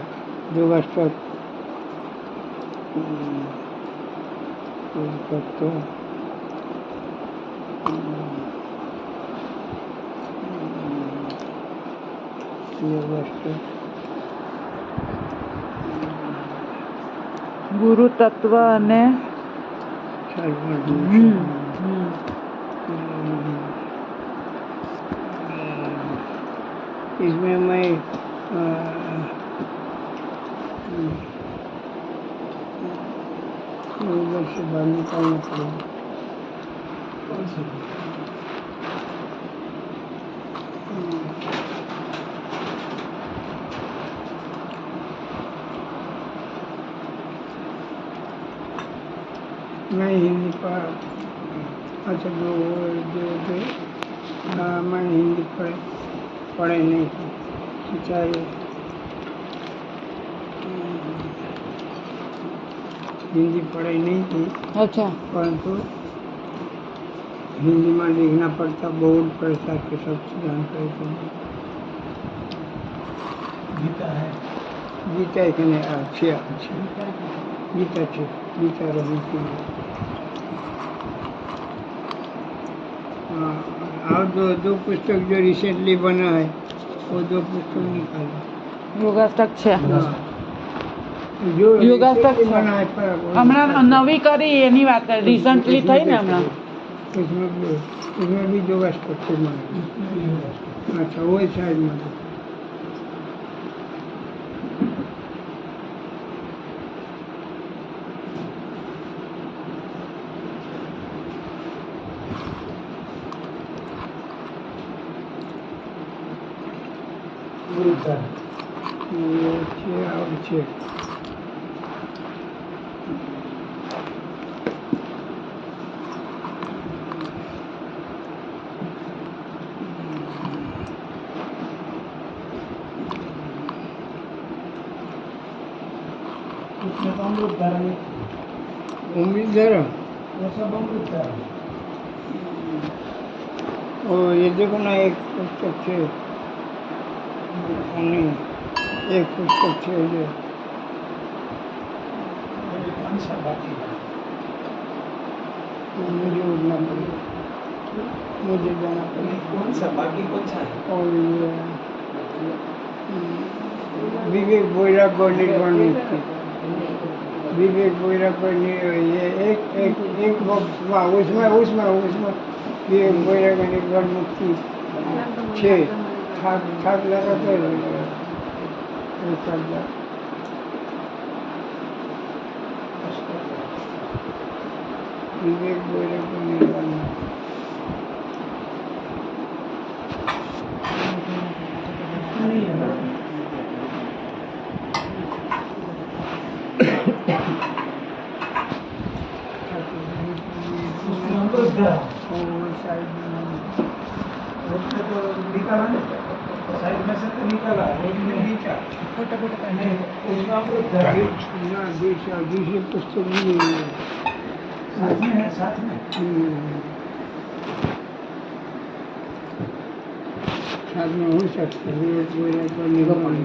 योगाष्टक गुरु तत्व ने इसमें मैं से बाहर निकालना पड़ेगा। मैं हिंदी पढ़ा अच्छा मैं हिंदी पढ़े नहीं चाहिए। हिंदी पढ़ाई नहीं थी। अच्छा परंतु हिंदी में लिखना पड़ता बोर्ड परीक्षा के सब जानकारी को गीता है अच्छी गीता रही थी। और दो पुस्तक जो रिसेंटली बना है वो दो पुस्तक निकाले योगाष्टक છે जो યોગાષ્ટક बना है હમણાં નવી કરી એની વાત રિસન્ટલી થઈ ને હમણાં उसमें भी योगाष्टक से बना। अच्छा वो साइड में ये છે और છે अमृत धारा और ये देखो ना एक पुस्तक है नहीं एक पुस्तक है ये मुझे उठना पड़ेगा मुझे जाना पड़ेगा कौन सा बाकी कौन सा है और ये विवेक वैराग्य और निर्वाण मुक्ति विवेक वैराग्य ये एक उसमें विवेक वैराग्य निर्वाण मुक्ति छः ठाक लगा तो विवेक वैराग्य निर्वाण मुक्ति साइड में से तो निकाला दूसरी पुस्तक भी साथ में है साथ में हो सकता है निर्माण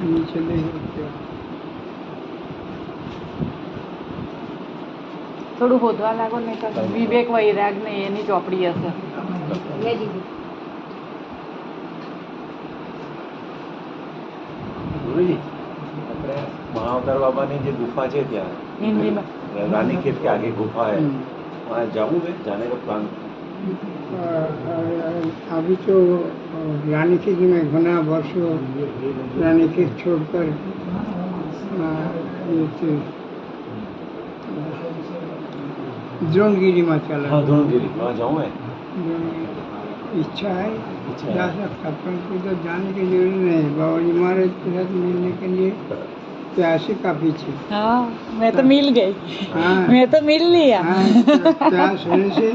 नीचे नहीं થોડું હોદવા લાગો નહીં તો વિવેક વૈરાગ ને એની ચોપડી હશે ગુરુજી આપણે મહાવતાર બાબાની જે ગુફા છે ત્યાં હિન્દીમાં रानीखेत के आगे गुफा है वहाँ जाऊँ मैं जाने का प्लान अभी तो रानीखेत में घना वर्षों रानीखेत छोड़कर द्रोणगिरी में चला हाँ द्रोणगिरी वहाँ जाऊँ मैं इच्छा है जा सकता परंतु तो जाने की जरूरी नहीं बाबा जी महाराज के साथ मिलने के लिए प्यास ही काफी थी हाँ मैं तो मिल गई हाँ मैं तो मिल लिया हाँ, प्यास होने से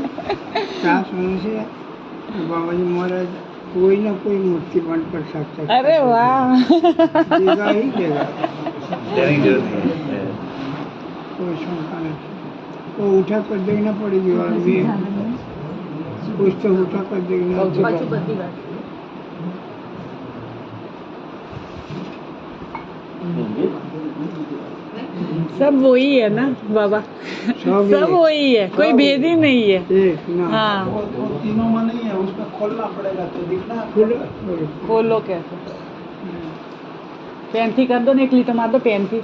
बाबा जी महाराज कोई ना कोई मूर्ति बन कर सकता है अरे वाह देगा ही देगा जाने की जरूरत नहीं है कोई शंका नहीं वो उठा कर देखना पड़ेगी और भी कुछ तो उठा कर देखना सब वही है ना बाबा सब वही है कोई भेद ही नहीं है एक ना हाँ वो तीनों में नहीं है उसमें खोलना पड़ेगा तो दिखना खोलो कैसे पेन थी कर दो निकली तो मार दो पेन थी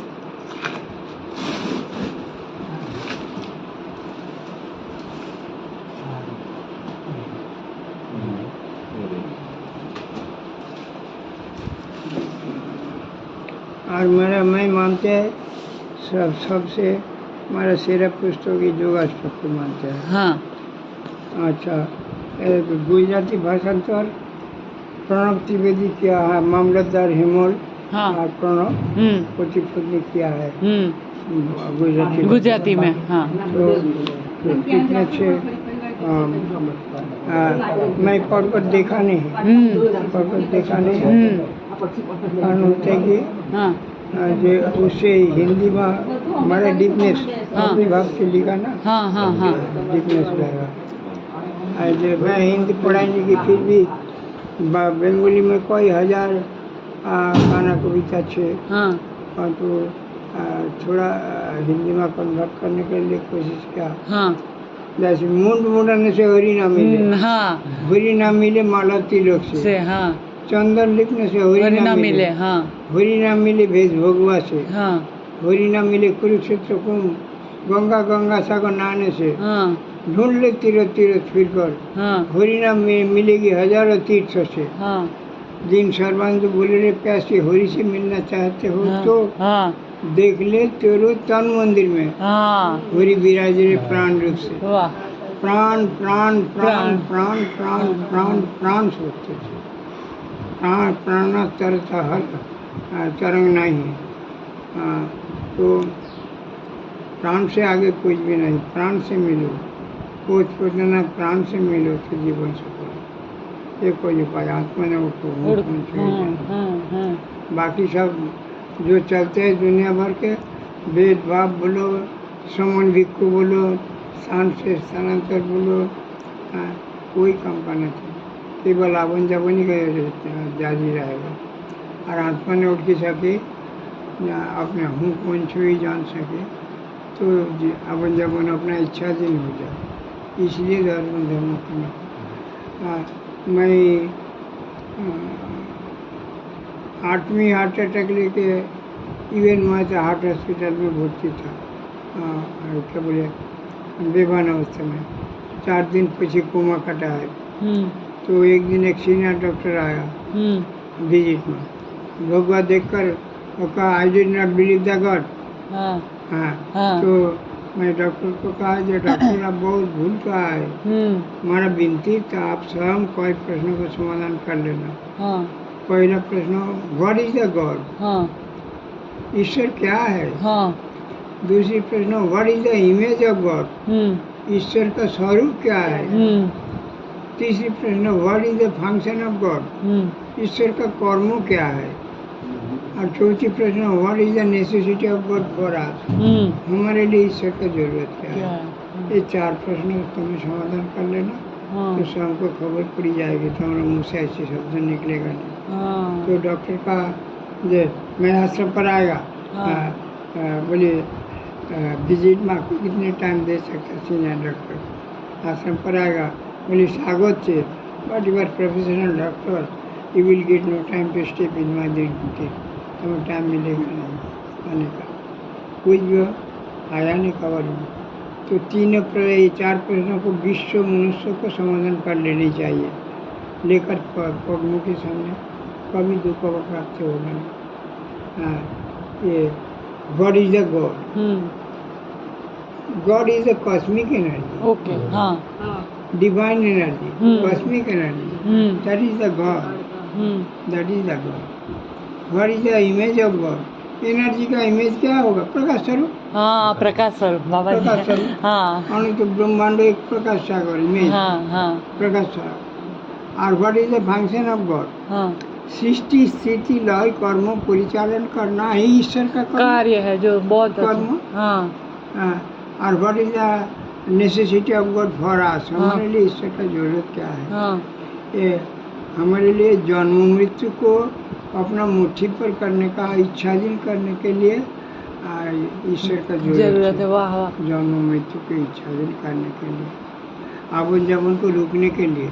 और मेरा मैं मानते हैं सबसे हमारा सेरा पुस्तक की जोगाष्टक को मानते हैं हाँ अच्छा एक गुजराती भाषांतर प्रणव त्रिवेदी किया है मामलतदार हिमोल हाँ और प्रणव पोथीपत ने किया है गुजराती में हाँ तो कितने अच्छे मैं पढ़कर देखा नहीं पढ़कर देखा नहीं कारण होता है कि हाँ जो उससे हिंदी में हमारा डिपनेस अपने भाग से लिखा ना हाँ हाँ हाँ डिपनेस रहेगा जो मैं हिंदी पढ़ाने की फिर भी बंगाली में कोई 1000 गाना कविता छे हाँ तो थोड़ा हिंदी में कन्वर्ट करने के लिए कोशिश किया। हाँ जैसे मुंड मुंडने से हरि ना मिले, हाँ हरि ना मिले माला तिलक से, हाँ चंदन लिखने से हरि ना मिले, हाँ हरि ना मिले भेष भगवा से, हाँ हरि ना मिले कुरुक्षेत्र कुंभ, गंगा गंगा सागर नहाने से, हाँ ढूंढ ले तीरथ तीरथ फिर कर, हाँ हरि ना मिलेगी हजारों तीर्थ से। हाँ दिन सर्वांग बोले रे प्यासे हरि से मिलना चाहते हो हाँ तो हाँ देख ले तेरो तन मंदिर में हाँ हरि विराज रे प्राण रूप से। वाह प्राण प्राण प्राण प्राण प्राण प्राण प्राण सोचते थे। प्राण प्राण तरत हर तरंग नहीं है। तो प्राण से आगे कुछ भी नहीं, प्राण से मिलो, कोच पोतना प्राण से मिलो तो जीवन सफल। ये कोई उपाय आत्मा ने बाकी सब जो चलते हैं दुनिया भर के भेदभाव बोलो, समन भिक्खु बोलो, शान से स्थानांतर बोलो, कोई काम का नहीं, केवल आवन जावन ही जारी रहेगा। और आत्मा ने उठ के सके अपने हूँ कौन छुई जान सके तो आवन जावन अपना इच्छाधीन हो जाए। इसलिए धर्म करना। मैं 8वीं हार्ट अटैक लेके इवन मैं तो हार्ट हॉस्पिटल में भर्ती था, क्या बोले बेभान अवस्था में। 4 दिन पीछे कोमा कटा है। तो एक दिन एक सीनियर डॉक्टर आया विजिट में, भगवा देखकर कहा I did not believe the God. हाँ तो मैं डॉक्टर को कहा जो डॉक्टर आप बहुत भूल कहा है, हमारा विनती था आप स्वयं कोई प्रश्न का समाधान कर लेना। पहला प्रश्न व्हाट इज द गॉड, ईश्वर क्या है। दूसरी प्रश्न what is the image of God, ईश्वर का स्वरूप क्या है। तीसरी प्रश्न what is the function of God, ईश्वर का कर्म क्या है। और चौथी प्रश्न what is the necessity of God for us, हमारे लिए ईश्वर का जरूरत क्या है। ये 4 प्रश्न तुम्हें समाधान कर लेना तो शाम को खबर पड़ी जाएगी, तो हमारे मुँह से ऐसे शब्द निकलेगा नहीं। तो डॉक्टर का जे मैं आश्रम पर आएगा, बोले विजिट में आपको कितने टाइम दे सकता सीनियर डॉक्टर। आश्रम पर आएगा, बोले स्वागत है but you are professional doctor, you will get no time to step in my duty, तुम्हें टाइम मिलेगा नहीं आने का। कुछ भी आया नहीं खबर में। तो 4 प्रश्नों को विश्व मनुष्य को समाधान कर लेनी चाहिए, लेकर पगमों के सामने कभी दुख का प्राप्त होगा नहीं। ये God is the God, God is the cosmic energy, okay हाँ divine energy, cosmic energy, that is the God, that is the God. What is the image of God, energy का इमेज क्या होगा, प्रकाश स्वरूप। हाँ प्रकाश स्वरूप बाबा जी। प्रकाश स्वरूप। हाँ तो ब्रह्मांड एक प्रकाश सागर इमेज, हाँ प्रकाश सागर। और what is the function of God, हाँ सृष्टि स्थिति लय कर्म परिचालन करना ही ईश्वर का कार्य है जो बहुत कर्म। हाँ और what is the necessity of God for us, हमारे लिए ईश्वर का जरूरत क्या है। हाँ ये हमारे लिए जन्म मृत्यु को अपना मुट्ठी पर करने का इच्छाधीन करने के लिए ईश्वर का जरूरत है। वाह जन्म मृत्यु को इच्छाधीन करने के लिए, आवन जावन को रोकने के लिए।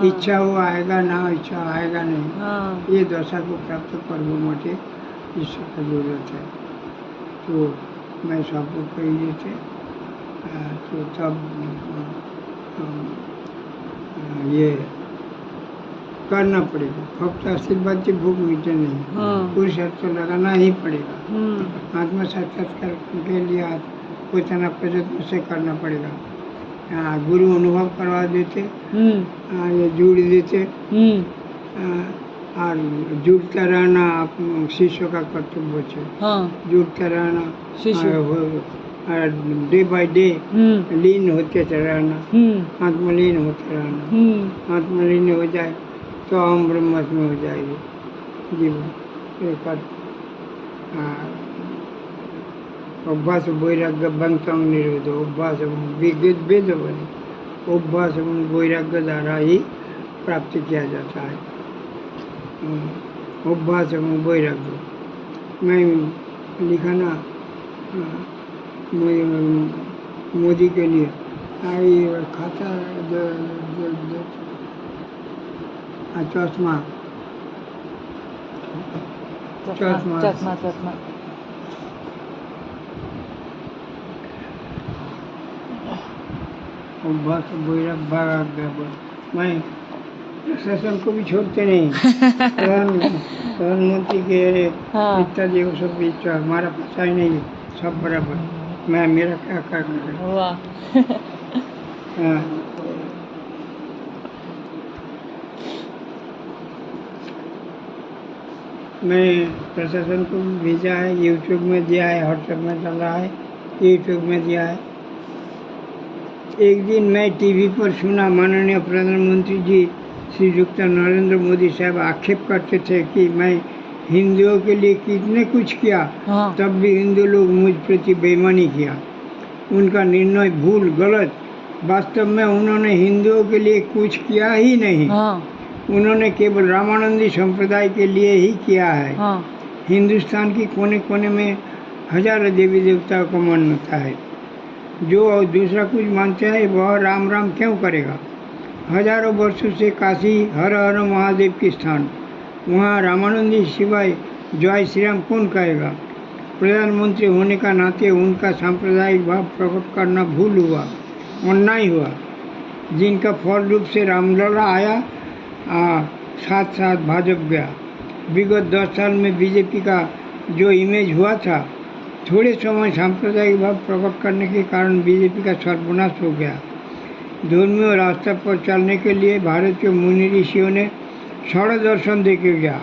इच्छा हो आएगा, ना इच्छा आएगा नहीं। ये दशा को प्राप्त करने માટે ईश्वर का जरूरत है। तो मैं सबको कही थे तो तब ये करना पड़ेगा। फक्त आशीर्वाद से भूख मिटे नहीं, पुरुषार्थ तो लगाना ही पड़ेगा। आत्म साक्षात्कार के लिए पोताना प्रयत्न से करना पड़ेगा। गुरु अनुभव करवा देते, ये जोड़ देते, और जुड़ता रहना आप शिष्यों का कर्तव्य है। जुड़ता रहना, डे बाय डे लीन होते रहना, आत्मलीन होते रहना। आत्मलीन हो जाए तो हम ब्रह्मात्मा हो जाएगी जीवन। अभ्यास वैराग्य बंतंग निरोध, अभ्यास वेद बने, अभ्यास वैराग्य द्वारा ही प्राप्त किया जाता है। अभ्यास वैराग्य। मैं लिखा ना मोदी के लिए आई खाता चश्मा चश्मा चश्मा चश्मा और बस बोरा भाग गया बस। मैं प्रशासन को भी छोड़ते नहीं प्रधानमंत्री के हाँ। इत्यादि वो सब भी हमारा पता ही नहीं है, सब बराबर। मैं मेरा क्या करना है। वाह हाँ। मैं प्रशासन को भी भेजा है, यूट्यूब में दिया है, व्हाट्सएप में चल रहा है, यूट्यूब में दिया है। एक दिन मैं टीवी पर सुना माननीय प्रधानमंत्री जी श्रीयुक्त नरेंद्र मोदी साहब आक्षेप करते थे कि मैं हिंदुओं के लिए कितने कुछ किया, हाँ। तब भी हिंदू लोग मुझ प्रति बेईमानी किया। उनका निर्णय भूल गलत। वास्तव में उन्होंने हिंदुओं के लिए कुछ किया ही नहीं। हाँ। उन्होंने केवल रामानंदी संप्रदाय के लिए ही किया है। हाँ। हिंदुस्तान की कोने कोने में हजारों देवी देवताओं को मान्यता है। जो दूसरा कुछ मानता है वह राम राम क्यों करेगा। हजारों वर्षों से काशी हर हर महादेव की स्थान, वहाँ रामानंदी सिवाय जय श्री राम कौन कहेगा। प्रधानमंत्री होने का नाते उनका सांप्रदायिक भाव प्रकट करना भूल हुआ, अन्याय हुआ, जिनका फल रूप से रामलला आया, साथ साथ भाजपा गया। विगत 10 साल में बीजेपी का जो इमेज हुआ था, थोड़े समय सांप्रदायिक भाव प्रकट करने के कारण बीजेपी का सर्वनाश हो गया। धर्मीय रास्ते पर चलने के लिए भारतीय मुनि ऋषियों ने 6 दर्शन देके गया।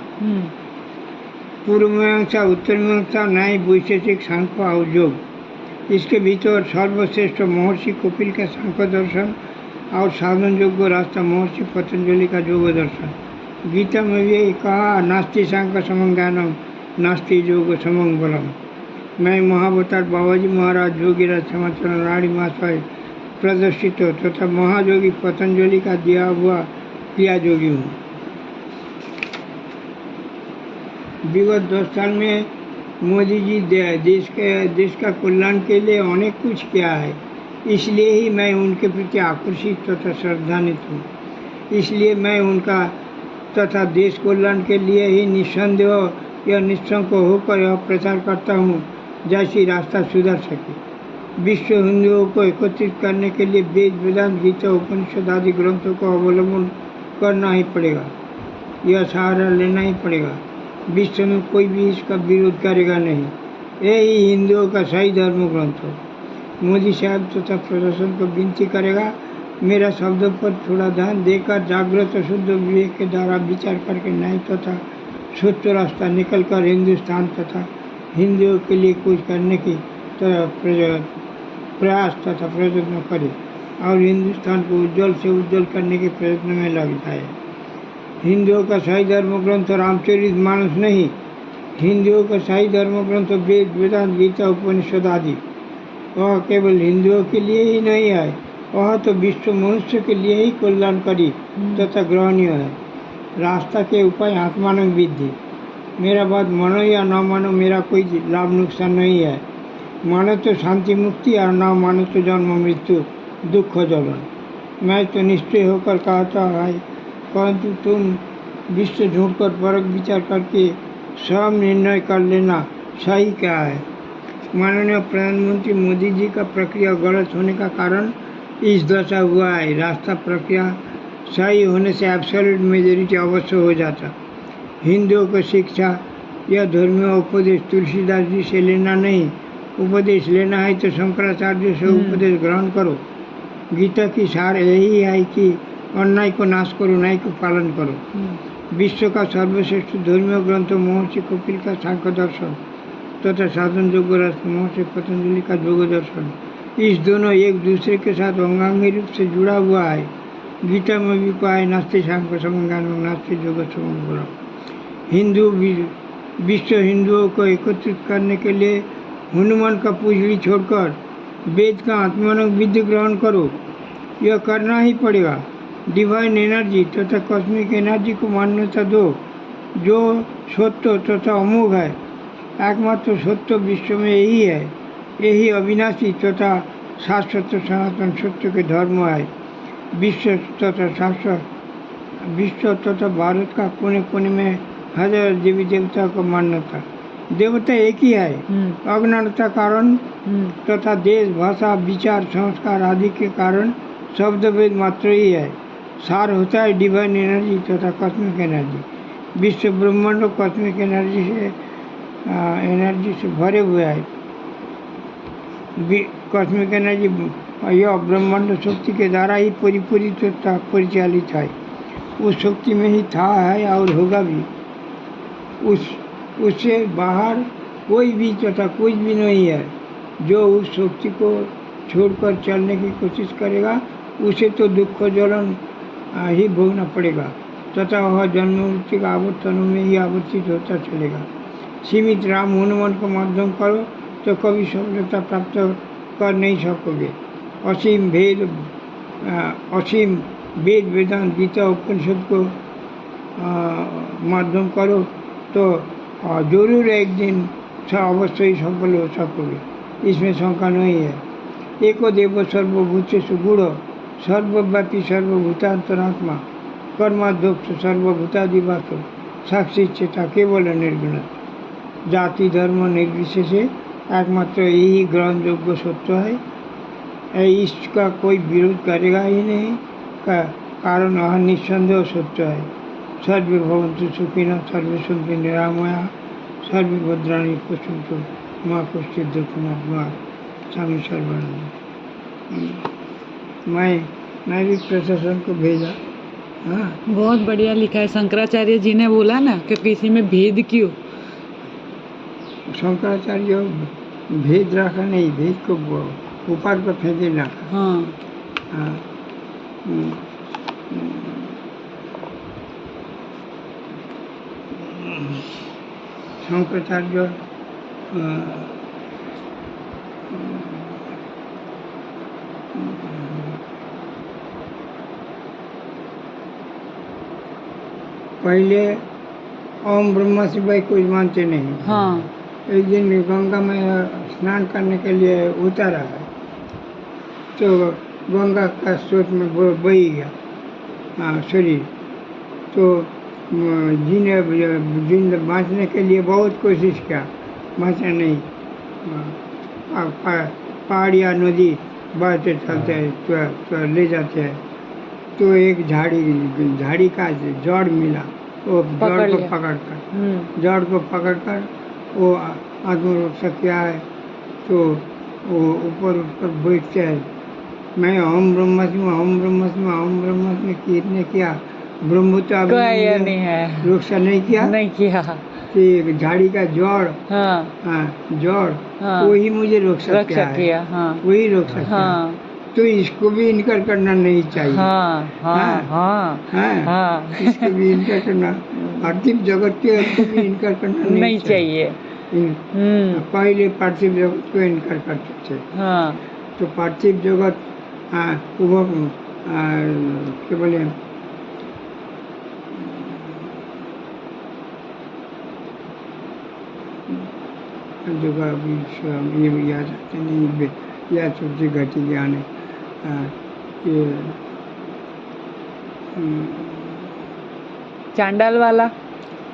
पूर्व मीमांसा, उत्तर मीमांसा, न्याय, वैशेषिक, सांख्य और योग। इसके भीतर सर्वश्रेष्ठ महर्षि कपिल का सांख्य दर्शन और साधन योग्य रास्ता महर्षि पतंजलि का योग दर्शन। गीता में भी कहा, नास्ति सांख्य समं ज्ञानम, नास्ति योग समं बलम। मैं महावतार बाबाजी महाराज योगीराज समाचरण रानी महाशय प्रदर्शित तथा महायोगी पतंजलि का दिया हुआ क्रिया योगी हूँ। विगत 10 साल में मोदी जी देश का कल्याण के लिए अनेक कुछ किया है। इसलिए ही मैं उनके प्रति आकर्षित तथा श्रद्धान्वित हूँ। इसलिए मैं उनका तथा देश कल्याण के लिए ही निस्संदेह या निशंक होकर यह प्रचार करता हूँ, जैसी रास्ता सुधर सके। विश्व हिंदुओं को एकत्रित करने के लिए वेद, वेदांत, गीता, उपनिषद आदि ग्रंथों को अवलंबन करना ही पड़ेगा, यह सहारा लेना ही पड़ेगा। विश्व में कोई भी इसका विरोध करेगा नहीं। यही हिंदुओं का सही धर्म ग्रंथ हो। मोदी साहब तथा प्रशासन को विनती करेगा, मेरा शब्दों पर थोड़ा ध्यान देकर जागृत शुद्ध विवेक के द्वारा विचार करके न्याय तथा स्वच्छ रास्ता निकलकर हिंदुस्तान तथा हिंदुओं के लिए कुछ करने की प्रयास तथा प्रयत्न करे और हिंदुस्तान को उज्जवल से उज्जवल करने के प्रयत्न में लग जाए। हिंदुओं का सही धर्म ग्रंथ रामचरितमानस नहीं, हिंदुओं का सही धर्म ग्रंथ वेद, वेदांत, गीता, उपनिषद आदि। वह केवल हिंदुओं के लिए ही नहीं है, वह तो विश्व मनुष्य के लिए ही कल्याणकारी तथा ग्रहणीय है। रास्ता के उपाय आत्मानंद विधि। मेरा बात मानो या न मानो, मेरा कोई लाभ नुकसान नहीं है। मानो तो शांति मुक्ति और न मानो तो जन्म मृत्यु दुख जलन। मैं तो निश्चय होकर कहता है, परंतु तुम विश्व ढूंढकर परख विचार करके स्वयं निर्णय कर लेना सही क्या है। माननीय प्रधानमंत्री मोदी जी का प्रक्रिया गलत होने का कारण इस दशा हुआ है। रास्ता प्रक्रिया सही होने से एब्सोल्यूट मेजॉरिटी अवश्य हो जाता। हिंदुओं को शिक्षा या धर्मीय उपदेश तुलसीदास जी से लेना नहीं, उपदेश लेना है तो शंकराचार्य से उपदेश ग्रहण करो। गीता की सार यही है कि अन्याय को नाश करो, न्याय को पालन करो। विश्व का सर्वश्रेष्ठ धर्मीय ग्रंथ महर्षि कपिल का सांख्य दर्शन तथा साधन योग रास्ता महर्षि पतंजलि का योग दर्शन, इस दोनों एक दूसरे के साथ अंगांगी रूप से जुड़ा हुआ है। गीता में भी कहा है, नास्ति सांख्य समं ज्ञानम, नास्ति योग समं बलम। विश्व हिंदुओं को एकत्रित करने के लिए हनुमान का पूजली छोड़कर वेद का आत्मानंद विधि ग्रहण करो। यह करना ही पड़ेगा। डिवाइन एनर्जी तथा कॉस्मिक एनर्जी को मान्यता दो, जो सत्य तथा अमोघ है। एकमात्र सत्य विश्व में यही है, यही अविनाशी तथा शाश्वत सनातन सत्य के धर्म है। विश्व तथा भारत का कोने कोने में हजार देवी देवता को मान्यता। देवता एक ही है, अज्ञानता कारण तथा देश भाषा विचार संस्कार आदि के कारण शब्द भेद मात्र ही है। सार होता है डिवाइन एनर्जी तथा कॉस्मिक एनर्जी। विश्व ब्रह्मांड कॉस्मिक एनर्जी से भरे हुए है। कॉस्मिक एनर्जी यह ब्रह्मांड शक्ति के द्वारा ही पूरी तथा परिचालित है। उस शक्ति में ही था, है और होगा भी। उससे बाहर कोई भी तथा कुछ भी नहीं है। जो उस शक्ति को छोड़कर चलने की कोशिश करेगा उसे तो दुख ज्वलन ही भोगना पड़ेगा तथा वह जन्म मृत्यु का आवर्तनों में ही आवर्तित होता चलेगा। सीमित राम हनुमान का माध्यम करो तो कभी सफलता प्राप्त कर नहीं सकोगे। असीम वेद वेदांत गीता उपनिषद को माध्यम करो तो जरूर एक दिन अवश्य ही सफल हो सकोगे, इसमें शंका नहीं है। एको देव सर्वभूतेषु गूढ़ सर्वव्यापी सर्वभूतांतरात्मा कर्माध्यक्ष सर्वभूतादिवासो साक्षी चेता केवल निर्गुण। जाति धर्म निर्विशेष एकमात्र यही ग्रहण योग्य सत्य है। इसका कोई विरोध करेगा ही नहीं, कारण वह निस्संदेह सत्य है। सर्वे भवन्तु सुखिनः सर्वे सन्तु निरामयाः सर्वे भद्राणि पश्यन्तु मां कश्चित् दुःखं भवेत्। स्वामी सर्वानंद। मैं भी प्रशासन को भेजा। हाँ, बहुत बढ़िया लिखा है। शंकराचार्य जी ने बोला ना कि किसी में भेद क्यों। शंकराचार्य भेद रखा नहीं, भेद को ऊपर को फेंके ना। हाँ, हाँ। शंकराचार्य पहले ओम ब्रह्मा शिवाय कोई मानते नहीं। हाँ, एक दिन गंगा में स्नान करने के लिए उतारा है तो गंगा का स्रोत में बही गया शरीर। तो जिन बाँचने के लिए बहुत कोशिश किया, बाँचा नहीं। पहाड़ या नदी बहते चलते हैं तो ले जाते हैं। तो एक झाड़ी का जड़ मिला, वो जड़ को पकड़कर वो आत्म रक्षा किया है। तो वो ऊपर बैठते हैं, मैं ओम ब्रह्मास्मि ओम ब्रह्मास्मि ओम ब्रह्मास्मि कितने किया, ब्रह्म तो अभी नहीं है, रक्षा नहीं किया। तो झाड़ी का जड़, जड़ वही मुझे रक्षा किया। वही रक्षा किया। तो इसको भी इनकार करना नहीं चाहिए। इसको भी इनकार करना, पार्थिव जगत के भी इनकार करना नहीं चाहिए। पहले पार्थिव जगत को इनकार करते थे। तो पार्थिव जगत क्या बोले, जगह अभी ये याद आते नहीं, या सबसे घटी ज्ञान है। चांडाल वाला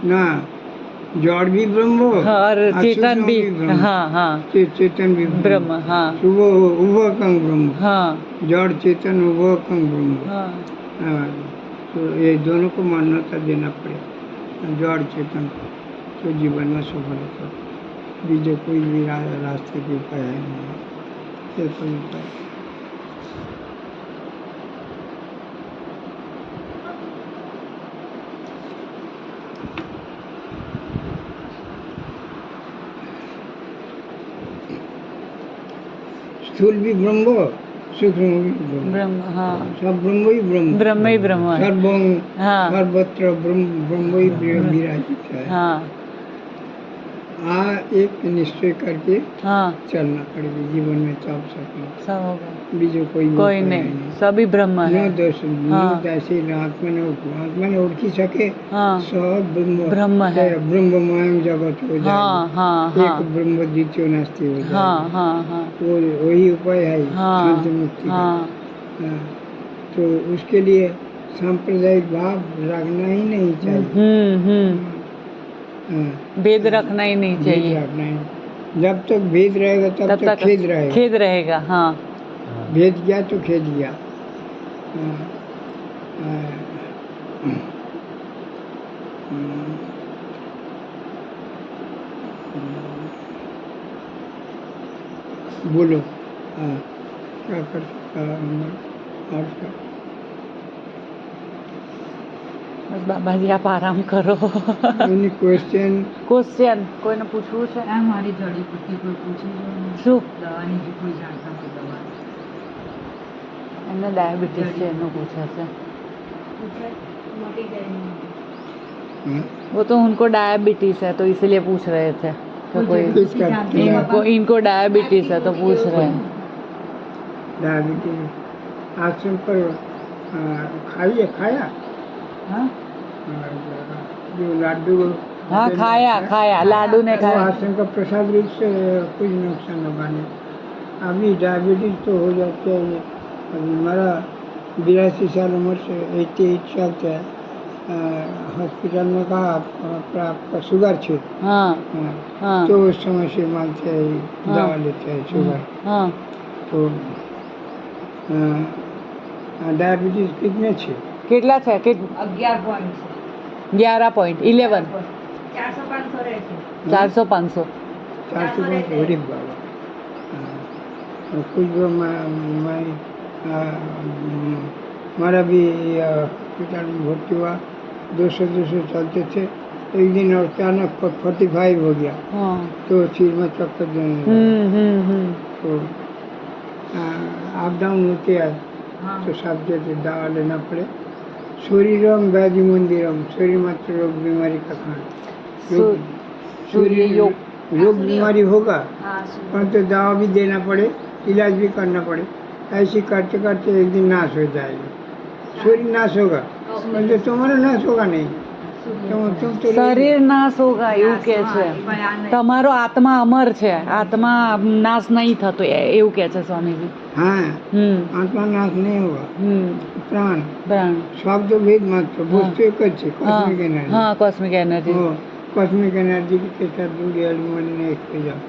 ना, जड़ भी ब्रह्म और चेतन भी, चेतन भी ब्रह्म। उभयकं ब्रह्म, जड़ चेतन उभयकं ब्रह्म। तो ये दोनों को मान्यता देना पड़ेगा, जड़ चेतन, तो जीवन में सफल होता। बीजे कोई भी रास्ते के उपाय है नहीं, कोई उपाय। स्थूल भी ब्रह्म, सूक्ष्म भी ब्रह्म। सब ब्रह्म ही ब्रह्म, सर्वत्र ब्रह्म ही विराजित है। एक निश्चय करके चलना पड़ेगा जीवन में, सब होगा। બીજો કોઈ કોઈ ઉપાય નહીં સભી બ્રહ્મ ન હૈ દર્શ હા. દાસી આત્માને ઓળખી શકે हाँ સહ ब्रह्म है ब्रह्ममय जगत हो हाँ जाए हाँ एक हाँ ब्रह्म द्वितीय नास्ति हो जाए हाँ हाँ हाँ वो वही उपाय है हाँ शांति मुक्ति का हाँ हाँ, तो उसके लिए सांप्रदायिक भाव रखना ही नहीं चाहिए हाँ, भेद रखना ही नहीं भेद चाहिए रखना ही जब तक भेद रहेगा तब तक खेद रहेगा खेद रहेगा हाँ भेद गया तो खेद गया हाँ, हाँ, बोलो हाँ क्या कर सकता और क्या બસ બાબાજી આપ આરામ કરો એની ક્વેશ્ચન ક્વેશ્ચન કોઈને પૂછવું છે આ મારી જડીબુટ્ટી કોઈ પૂછી જો ને. શું દવાની જે કોઈ જાણતા હોય દવા એમને ડાયાબિટીસ છે એનું પૂછે છે મટી જાય નહીં. हाँ? वो तो उनको डायबिटीज है तो इसीलिए पूछ रहे थे तो कोई इसका इनको डायबिटीज है तो पूछ रहे हैं डायबिटीज आश्रम पर खाइए खाया हाँ जो लाडू हाँ खाया खाया लाडू ने वो खाया आश्रम का प्रसाद रूप से कुछ नुकसान होगा नहीं अभी डायबिटीज तो हो जाते हैं अभी हमारा 82 साल उम्र से 88 साल से हॉस्पिटल में कहा आपका शुगर है हाँ हाँ, हाँ तो उस समय से मानते हैं हाँ। दवा लेते हैं शुगर हाँ तो डायबिटीज कितने छे કેટલા છે કે 11 11.11 400-500 રહે છે 400 500 400 गरीब बाबा हाँ, और कुछ वो हमारा भी हॉस्पिटल में भर्ती हुआ 200 चलते थे एक दिन अचानक 45 हो गया हाँ तो सिर में चक्कर देने लगा। तो अप डाउन होते हैं तो सब जगह दवा लेना पड़े शरीरम व्याधि मंदिरम शरीर मात्र रोग बीमारी का खान सूर्य योग रोग बीमारी होगा હા परंतु दवा भी देना पड़े इलाज भी करना पड़े ऐसे करते करते एक दिन नाश हो जाएगा शरीर नाश होगा परंतु तुम्हारा नाश होगा नहीं तुम तो શરીર નાશ હોગા એવું કે છે તમારો આત્મા અમર છે આત્મા નાશ નહીં થતો એવું કે છે સ્વામીજી हाँ आत्मा नाश नहीं होगा प्राण પ્રાણ शब्द भेद मात्र वस्तु एक જ છે कॉस्मिक एनर्जी હા કોસ્મિક એનર્જી वो कॉस्मिक एनर्जी के साथ दूरी एलिमेंट ने एक हो जाओ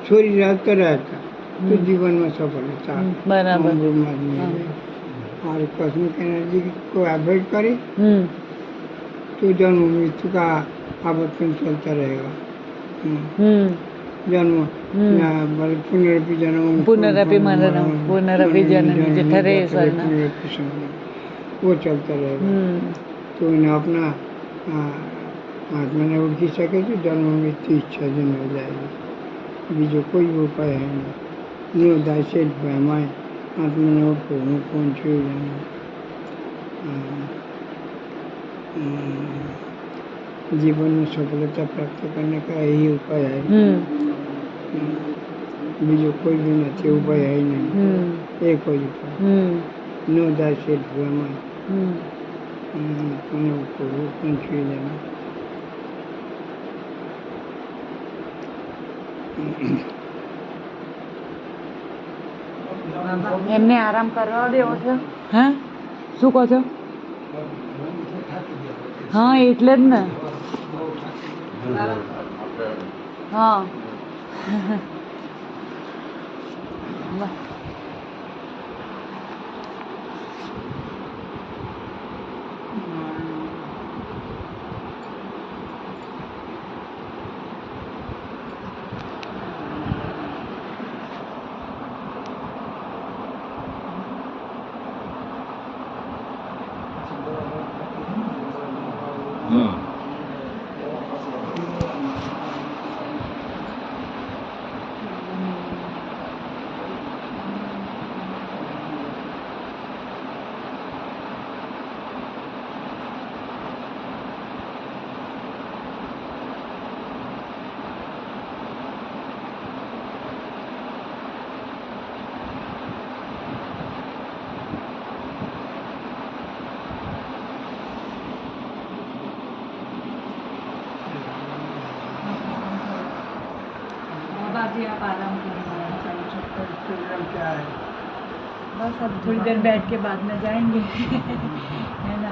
शरीर रहता रहता तो जीवन में सफल होता બરાબર और कॉस्मिक एनर्जी को अवॉइड करे तो जन्म मृत्यु का आवर्तन चलता रहेगा जन्म पुनरपि जन्म पुनरपि मरणम पुनरपि जनम जठरे स्वर्णम पुनरपि संगम, वो चलता रहेगा तो इन्हें अपना आत्मा ने उड़की सके तो जन्म मृत्यु इच्छा जन्म हो जाएगी बीजो कोई उपाय है नहीं नो दाय सेल्फ माय आत्मा ने उड़को हूँ कौन छू जीवन में सफलता प्राप्त करने का यही उपाय है बीजो कोई भी नहीं उपाय है ही नहीं एक ही उपाय नो दाय सेल्फ माय कौन छू जाना એમને આરામ કરવા દેવો છે હે શું કહો છો હા એટલે જ ને હા अभी आप आराम करें। प्रोग्राम क्या है? बस अब थोड़ी देर बैठ के बाद में जाएंगे है ना।